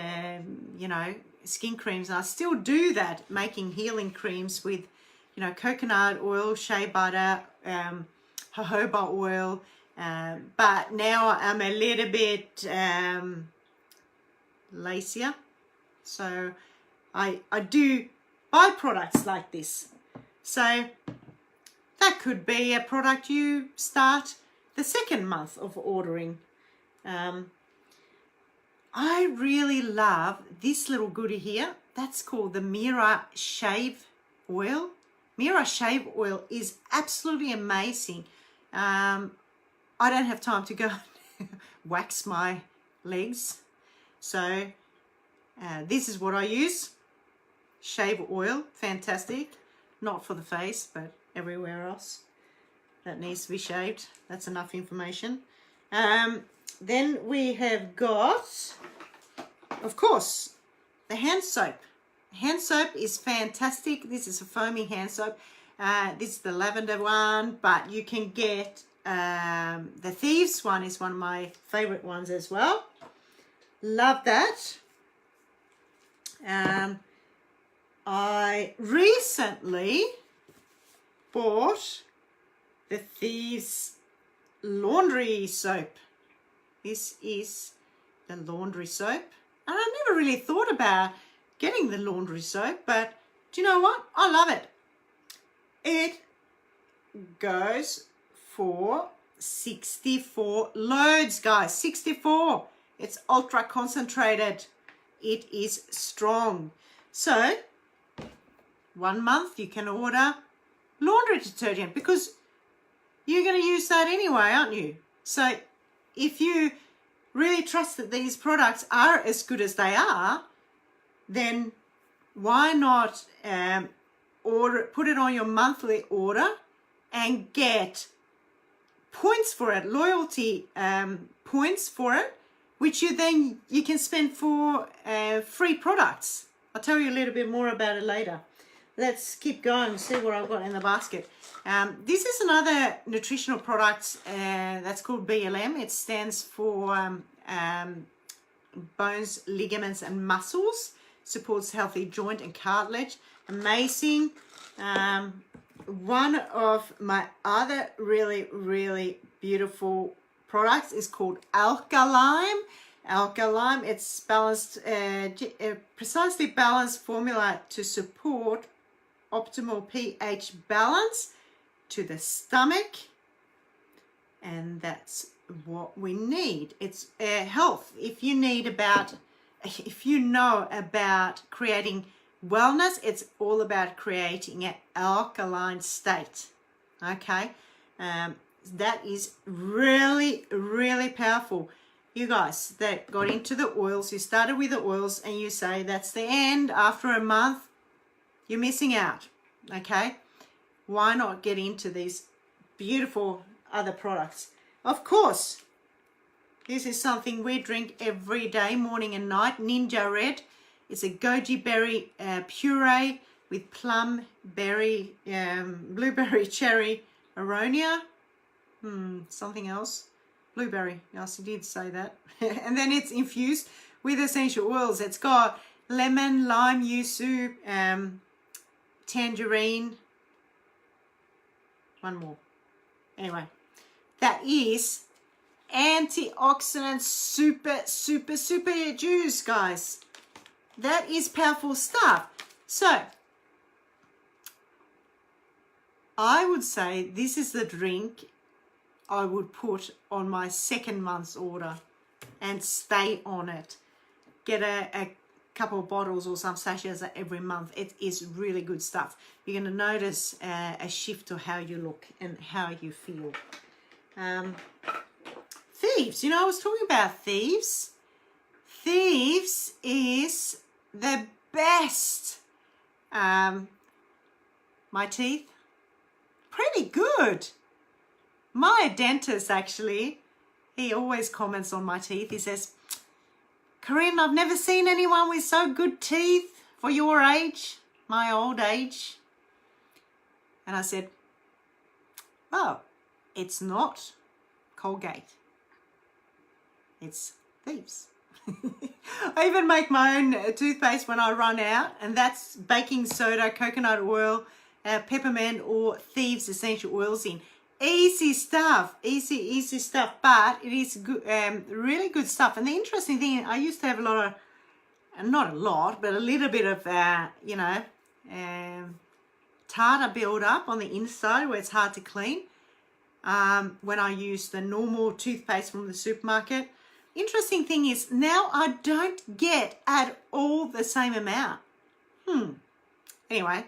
you know, skin creams. And I still do that, making healing creams with, you know, coconut oil, shea butter, jojoba oil. But now I'm a little bit lazier, so I do buy products like this. So that could be a product you start the second month of ordering. I really love this little goodie here. That's called the Mira Shave Oil. Mira Shave Oil is absolutely amazing. I don't have time to go wax my legs. So this is what I use. Shave oil, fantastic. Not for the face, but everywhere else that needs to be shaved. That's enough information. Then we have got, of course, the hand soap. hand soap is fantastic. This is a foaming hand soap. This is the lavender one, but you can get the Thieves one is one of my favorite ones as well. Love that. I recently bought the Thieves laundry soap. This is the laundry soap. And I never really thought about getting the laundry soap, but do you know what? I love it. It goes for 64 loads, guys. 64. It's ultra concentrated. It is strong. So 1 month you can order laundry detergent because you're going to use that anyway, aren't you? So if you really trust that these products are as good as they are, then why not put it on your monthly order and get points for it, loyalty points for it, which you can spend for free products. I'll tell you a little bit more about it later. Let's keep going and see what I've got in the basket. This is another nutritional product that's called BLM. It stands for bones, ligaments and muscles. Supports healthy joint and cartilage. Amazing. One of my other really, really beautiful products is called Alkaline. Alkaline, it's balanced, precisely balanced formula to support optimal pH balance to the stomach, and that's what we need. It's health. If you know about creating wellness, it's all about creating an alkaline state. Okay, that is really, really powerful. You guys that got into the oils, you started with the oils and you say that's the end after a month, you're missing out. Okay, why not get into these beautiful other products? Of course, this is something we drink every day, morning and night. Ninja Red. It's a goji berry puree with plum, berry, blueberry, cherry, aronia, something else. Blueberry, yes, I did say that. And then it's infused with essential oils. It's got lemon, lime, yuzu, tangerine. One more. Anyway, that is antioxidant super juice, guys. That is powerful stuff. So I would say this is the drink I would put on my second month's order and stay on it. Get a couple of bottles or some sachets every month. It is really good stuff. You're going to notice a shift to how you look and how you feel. Thieves, I was talking about Thieves. Thieves is the best. My teeth, pretty good. My dentist, actually, he always comments on my teeth. He says, Karin, I've never seen anyone with so good teeth for your age, my old age. And I said, oh, it's not Colgate. It's Thieves. I even make my own toothpaste when I run out, and that's baking soda, coconut oil, peppermint or Thieves essential oils in. Easy stuff, easy stuff, but it is good, really good stuff. And the interesting thing, I used to have a lot of, not a lot, but a little bit of, tartar build up on the inside where it's hard to clean when I use the normal toothpaste from the supermarket. Interesting thing is now I don't get at all the same amount. Anyway,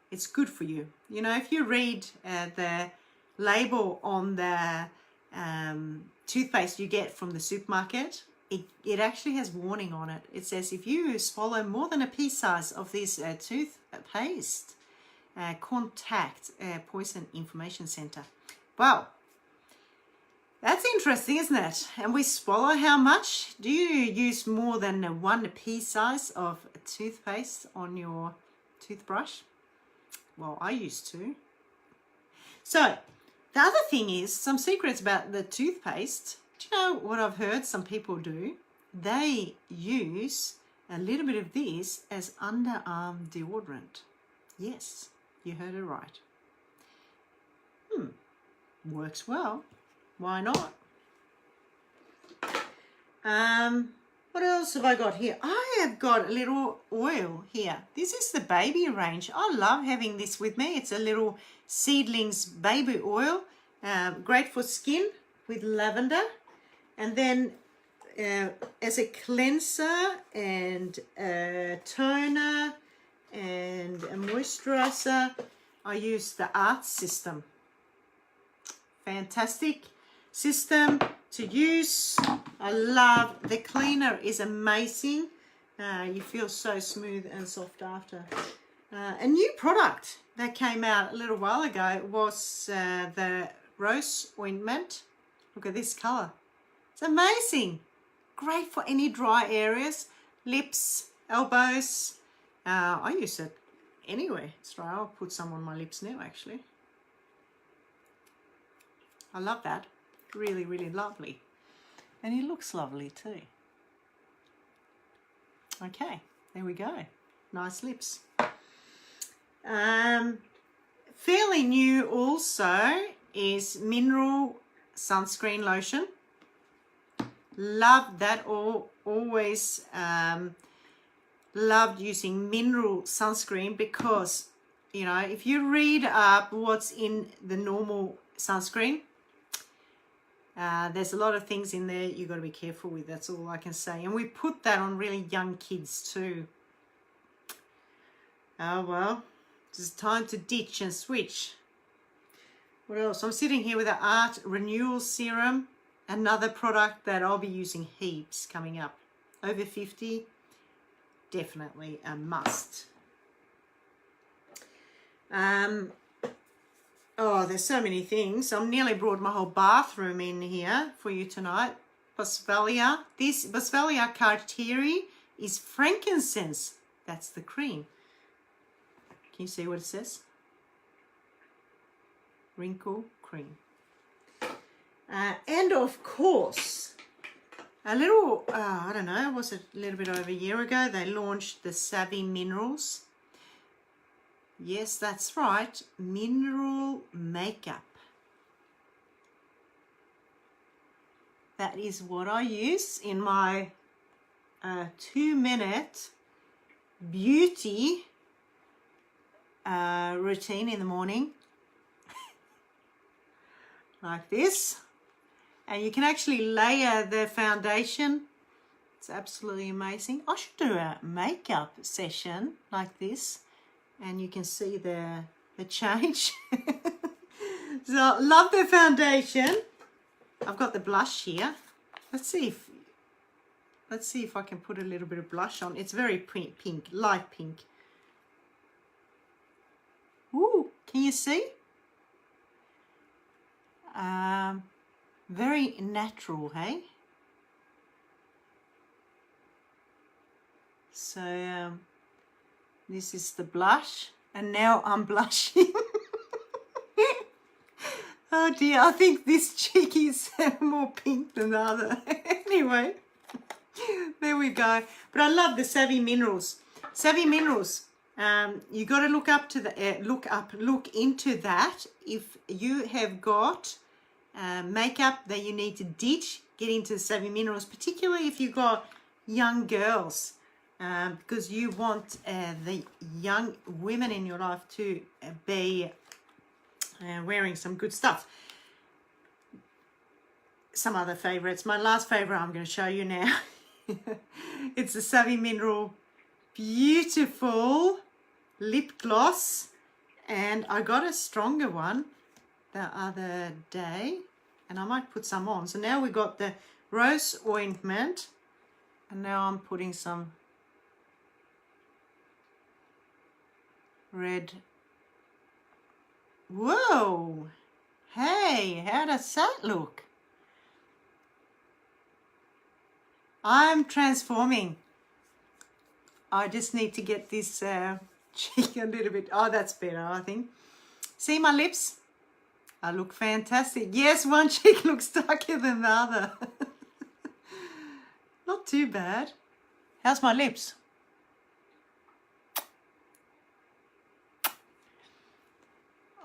it's good for you. If you read the label on the toothpaste you get from the supermarket, it actually has warning on it. It says if you swallow more than a pea size of this toothpaste, contact Poison Information Center. Wow, that's interesting, isn't it? And we swallow how much? Do you use more than 1 pea size of toothpaste on your toothbrush. Well, I used to. So the other thing is, some secrets about the toothpaste. Do you know what I've heard some people do? They use a little bit of this as underarm deodorant. Yes, you heard it right. Works well. Why not? What else have I got here? I have got a little oil here. This is the baby range. I love having this with me. It's a little seedlings baby oil. Great for skin with lavender. And then as a cleanser and a toner and a moisturizer, I use the Art System. Fantastic system to use. I love the cleaner, is amazing. You feel so smooth and soft after. A new product that came out a little while ago was the rose ointment. Look at this color. It's amazing. Great for any dry areas, lips, elbows. I use it anywhere. It's dry. I'll put some on my lips now, actually. I love that. Really, really lovely. And it looks lovely too. Okay, there we go. Nice lips. Fairly new also is mineral sunscreen lotion. Love that. Always loved using mineral sunscreen because, you know, if you read up what's in the normal sunscreen, there's a lot of things in there you've got to be careful with. That's all I can say. And we put that on really young kids too. Oh well, it's time to ditch and switch. What else? I'm sitting here with the Art Renewal Serum. Another product that I'll be using heaps coming up. Over 50, definitely a must. Oh, there's so many things. I've nearly brought my whole bathroom in here for you tonight. Boswellia. This Boswellia cartieri is frankincense. That's the cream. Can you see what it says? Wrinkle cream. And of course, a little, I don't know, was it a little bit over a year ago, they launched the Savvy Minerals. Yes, that's right, mineral makeup. That is what I use in my 2-minute beauty routine in the morning. Like this. And you can actually layer the foundation. It's absolutely amazing. I should do a makeup session like this. And you can see the change. So, love the foundation. I've got the blush here. Let's see if I can put a little bit of blush on. It's very pink, light pink. Ooh, can you see? Very natural, hey? So, this is the blush, and now I'm blushing. Oh dear, I think this cheek is more pink than the other. Anyway, there we go. But I love the Savvy Minerals. Savvy Minerals. You got to look up to the look into that. If you have got makeup that you need to ditch, get into Savvy Minerals, particularly if you've got young girls, because you want the young women in your life to be wearing some good stuff. Some other favorites. My last favorite I'm going to show you now. It's the Savvy Mineral beautiful lip gloss, and I got a stronger one the other day, and I might put some on. So now we got the rose ointment, and now I'm putting some red. Whoa, hey, how does that look? I'm transforming. I just need to get this cheek a little bit. Oh, that's better, I think. See my lips? I look fantastic. Yes, one cheek looks darker than the other. Not too bad. How's my lips?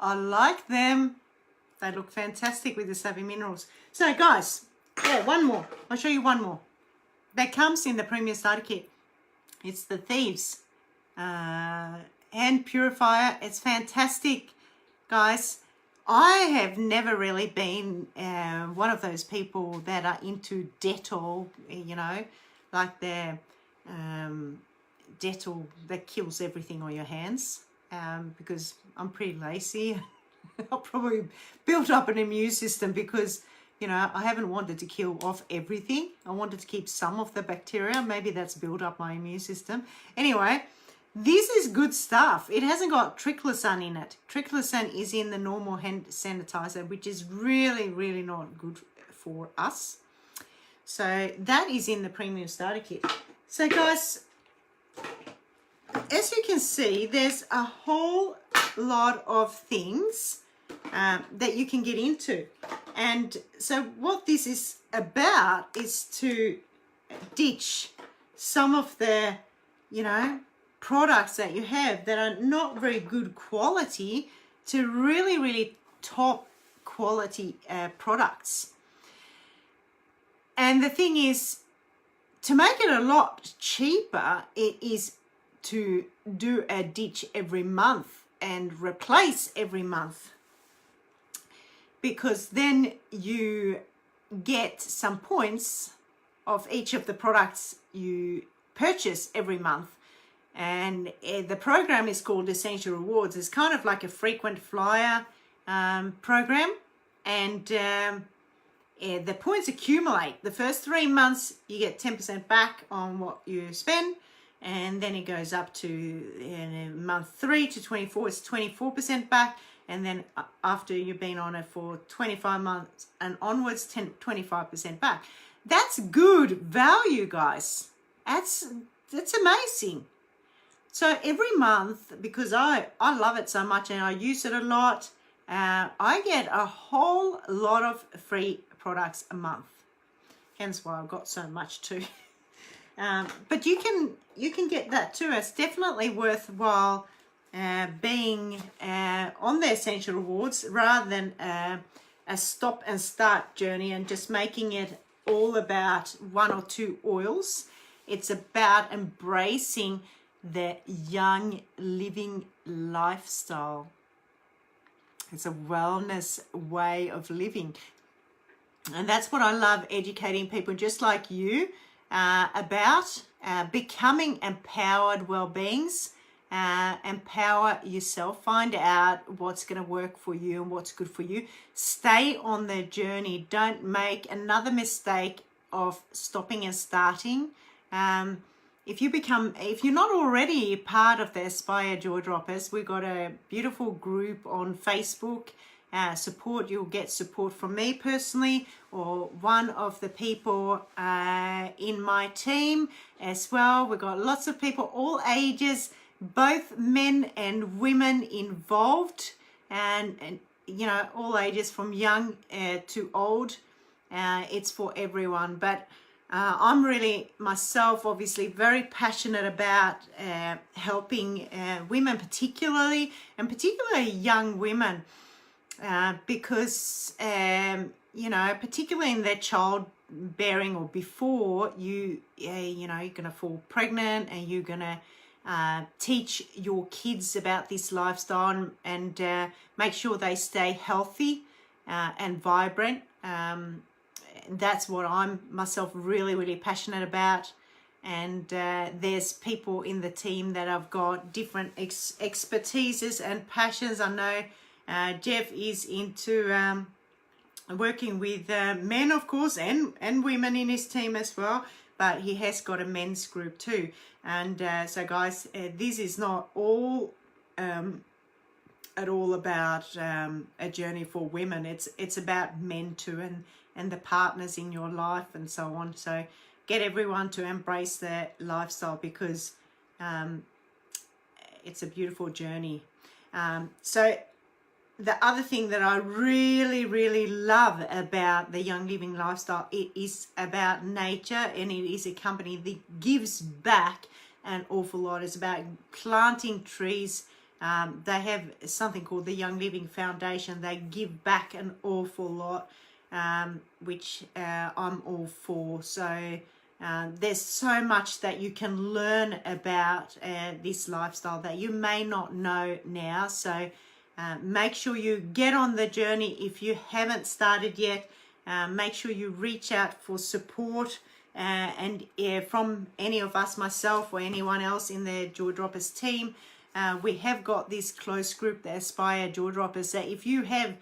I like them. They look fantastic with the savvy minerals. So guys, yeah, one more. I'll show you one more. That comes in the premium starter kit. It's the Thieves hand purifier. It's fantastic, guys. I have never really been one of those people that are into Dettol, you know, like the Dettol that kills everything on your hands, because I'm pretty lazy. I'll probably build up an immune system because, you know, I haven't wanted to kill off everything. I wanted to keep some of the bacteria. Maybe that's built up my immune system. Anyway, this is good stuff. It hasn't got triclosan in it. Triclosan is in the normal hand sanitizer, which is really, really not good for us. So that is in the premium starter kit. So guys, as you can see, there's a whole lot of things that you can get into. And so what this is about is to ditch some of the, you know, products that you have that are not very good quality to really, really top quality products. And the thing is, to make it a lot cheaper, it is to do a ditch every month and replace every month, because then you get some points of each of the products you purchase every month. And the program is called Essential Rewards. It's kind of like a frequent flyer program, and the points accumulate. The first 3 months you get 10% back on what you spend, and then it goes up to month 3 to 24, it's 24% back, and then after you've been on it for 25 months and onwards, 25% back. That's good value, guys. That's amazing. So every month, because I love it so much and I use it a lot, I get a whole lot of free products a month. Hence why I've got so much too. But you can get that too. It's definitely worthwhile being on the Essential Rewards rather than a stop and start journey and just making it all about 1 or 2 oils. It's about embracing the young living lifestyle. It's a wellness way of living. And that's what I love educating people just like you about becoming empowered well-beings. Empower yourself, find out what's going to work for you and what's good for you. Stay on the journey. Don't make another mistake of stopping and starting. If you're not already part of the Aspire Jaw Droppers, we've got a beautiful group on Facebook. You'll get support from me personally, or one of the people in my team as well. We've got lots of people, all ages, both men and women involved, and you know, all ages from young to old. It's for everyone, but I'm really myself obviously very passionate about helping women, particularly young women, because you know, particularly in their childbearing or before, you're going to fall pregnant, and you're going to teach your kids about this lifestyle and make sure they stay healthy and vibrant. That's what I'm myself really, really passionate about. And there's people in the team that have got different expertises and passions. I know Jeff is into working with men, of course, and women in his team as well, but he has got a men's group too. And so guys, this is not all at all about a journey for women. It's about men too, and the partners in your life and so on. So get everyone to embrace their lifestyle, because it's a beautiful journey. So the other thing that I really, really love about the Young Living lifestyle, it is about nature, and it is a company that gives back an awful lot. It's about planting trees. They have something called the Young Living Foundation. They give back an awful lot, which I'm all for. So there's so much that you can learn about this lifestyle that you may not know now. So make sure you get on the journey. If you haven't started yet, make sure you reach out for support, and from any of us, myself or anyone else in the Jaw Droppers team. We have got this close group, the Aspire Jaw Droppers. So if you have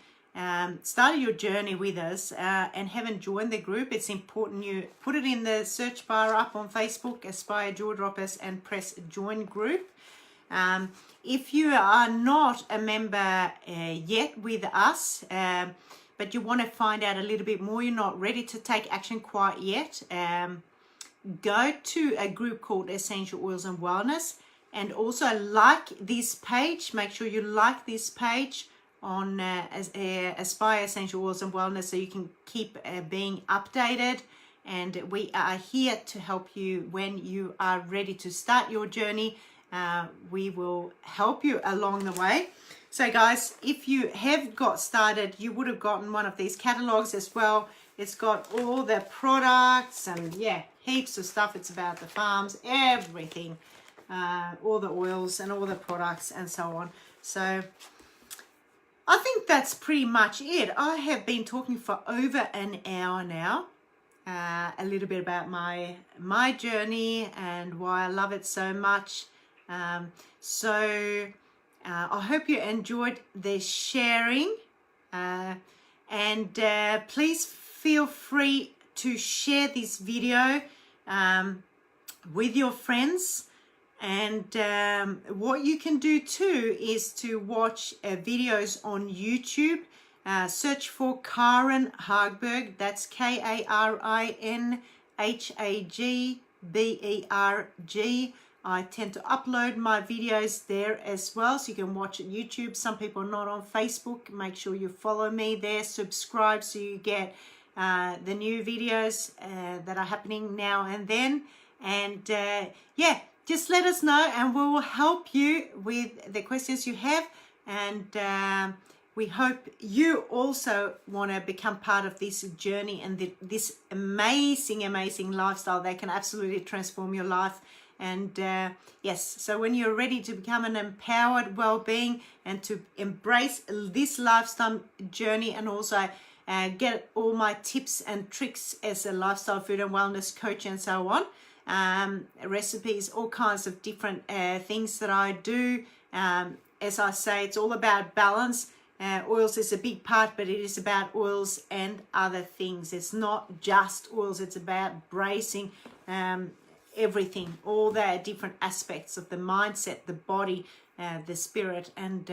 started your journey with us and haven't joined the group, it's important you put it in the search bar up on Facebook, Aspire Jaw Droppers, and press join group. If you are not a member yet with us, but you want to find out a little bit more, you're not ready to take action quite yet, go to a group called Essential Oils and Wellness, and also like this page. Make sure you like this page on Aspire Essential Oils and Wellness, so you can keep being updated. And we are here to help you when you are ready to start your journey. We will help you along the way. So guys, if you have got started, you would have gotten one of these catalogs as well. It's got all the products and yeah, heaps of stuff. It's about the farms, everything, all the oils and all the products and so on. So I think that's pretty much it. I have been talking for over an hour now. A little bit about my journey and why I love it so much. I hope you enjoyed the sharing, and please feel free to share this video with your friends. And what you can do too is to watch videos on YouTube. Search for Karin Hagberg. That's KarinHagberg. I tend to upload my videos there as well, so you can watch it YouTube. Some people are not on Facebook. Make sure you follow me there, subscribe, so you get the new videos that are happening now and then. And yeah, just let us know and we will help you with the questions you have. And we hope you also want to become part of this journey and this amazing lifestyle that can absolutely transform your life. And yes, so when you're ready to become an empowered well-being and to embrace this lifestyle journey, and also get all my tips and tricks as a lifestyle food and wellness coach and so on, recipes, all kinds of different things that I do. As I say, it's all about balance. Oils is a big part, but it is about oils and other things. It's not just oils, it's about bracing everything, all the different aspects of the mindset, the body, the spirit, and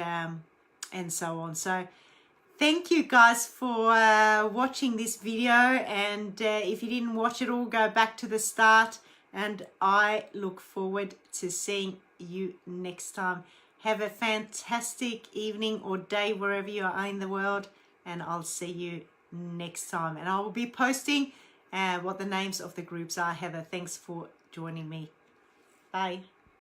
so on. So thank you guys for watching this video, and if you didn't watch it all, go back to the start, and I look forward to seeing you next time. Have a fantastic evening or day wherever you are in the world, and I'll see you next time. And I will be posting what the names of the groups are. Heather, thanks for joining me. Bye.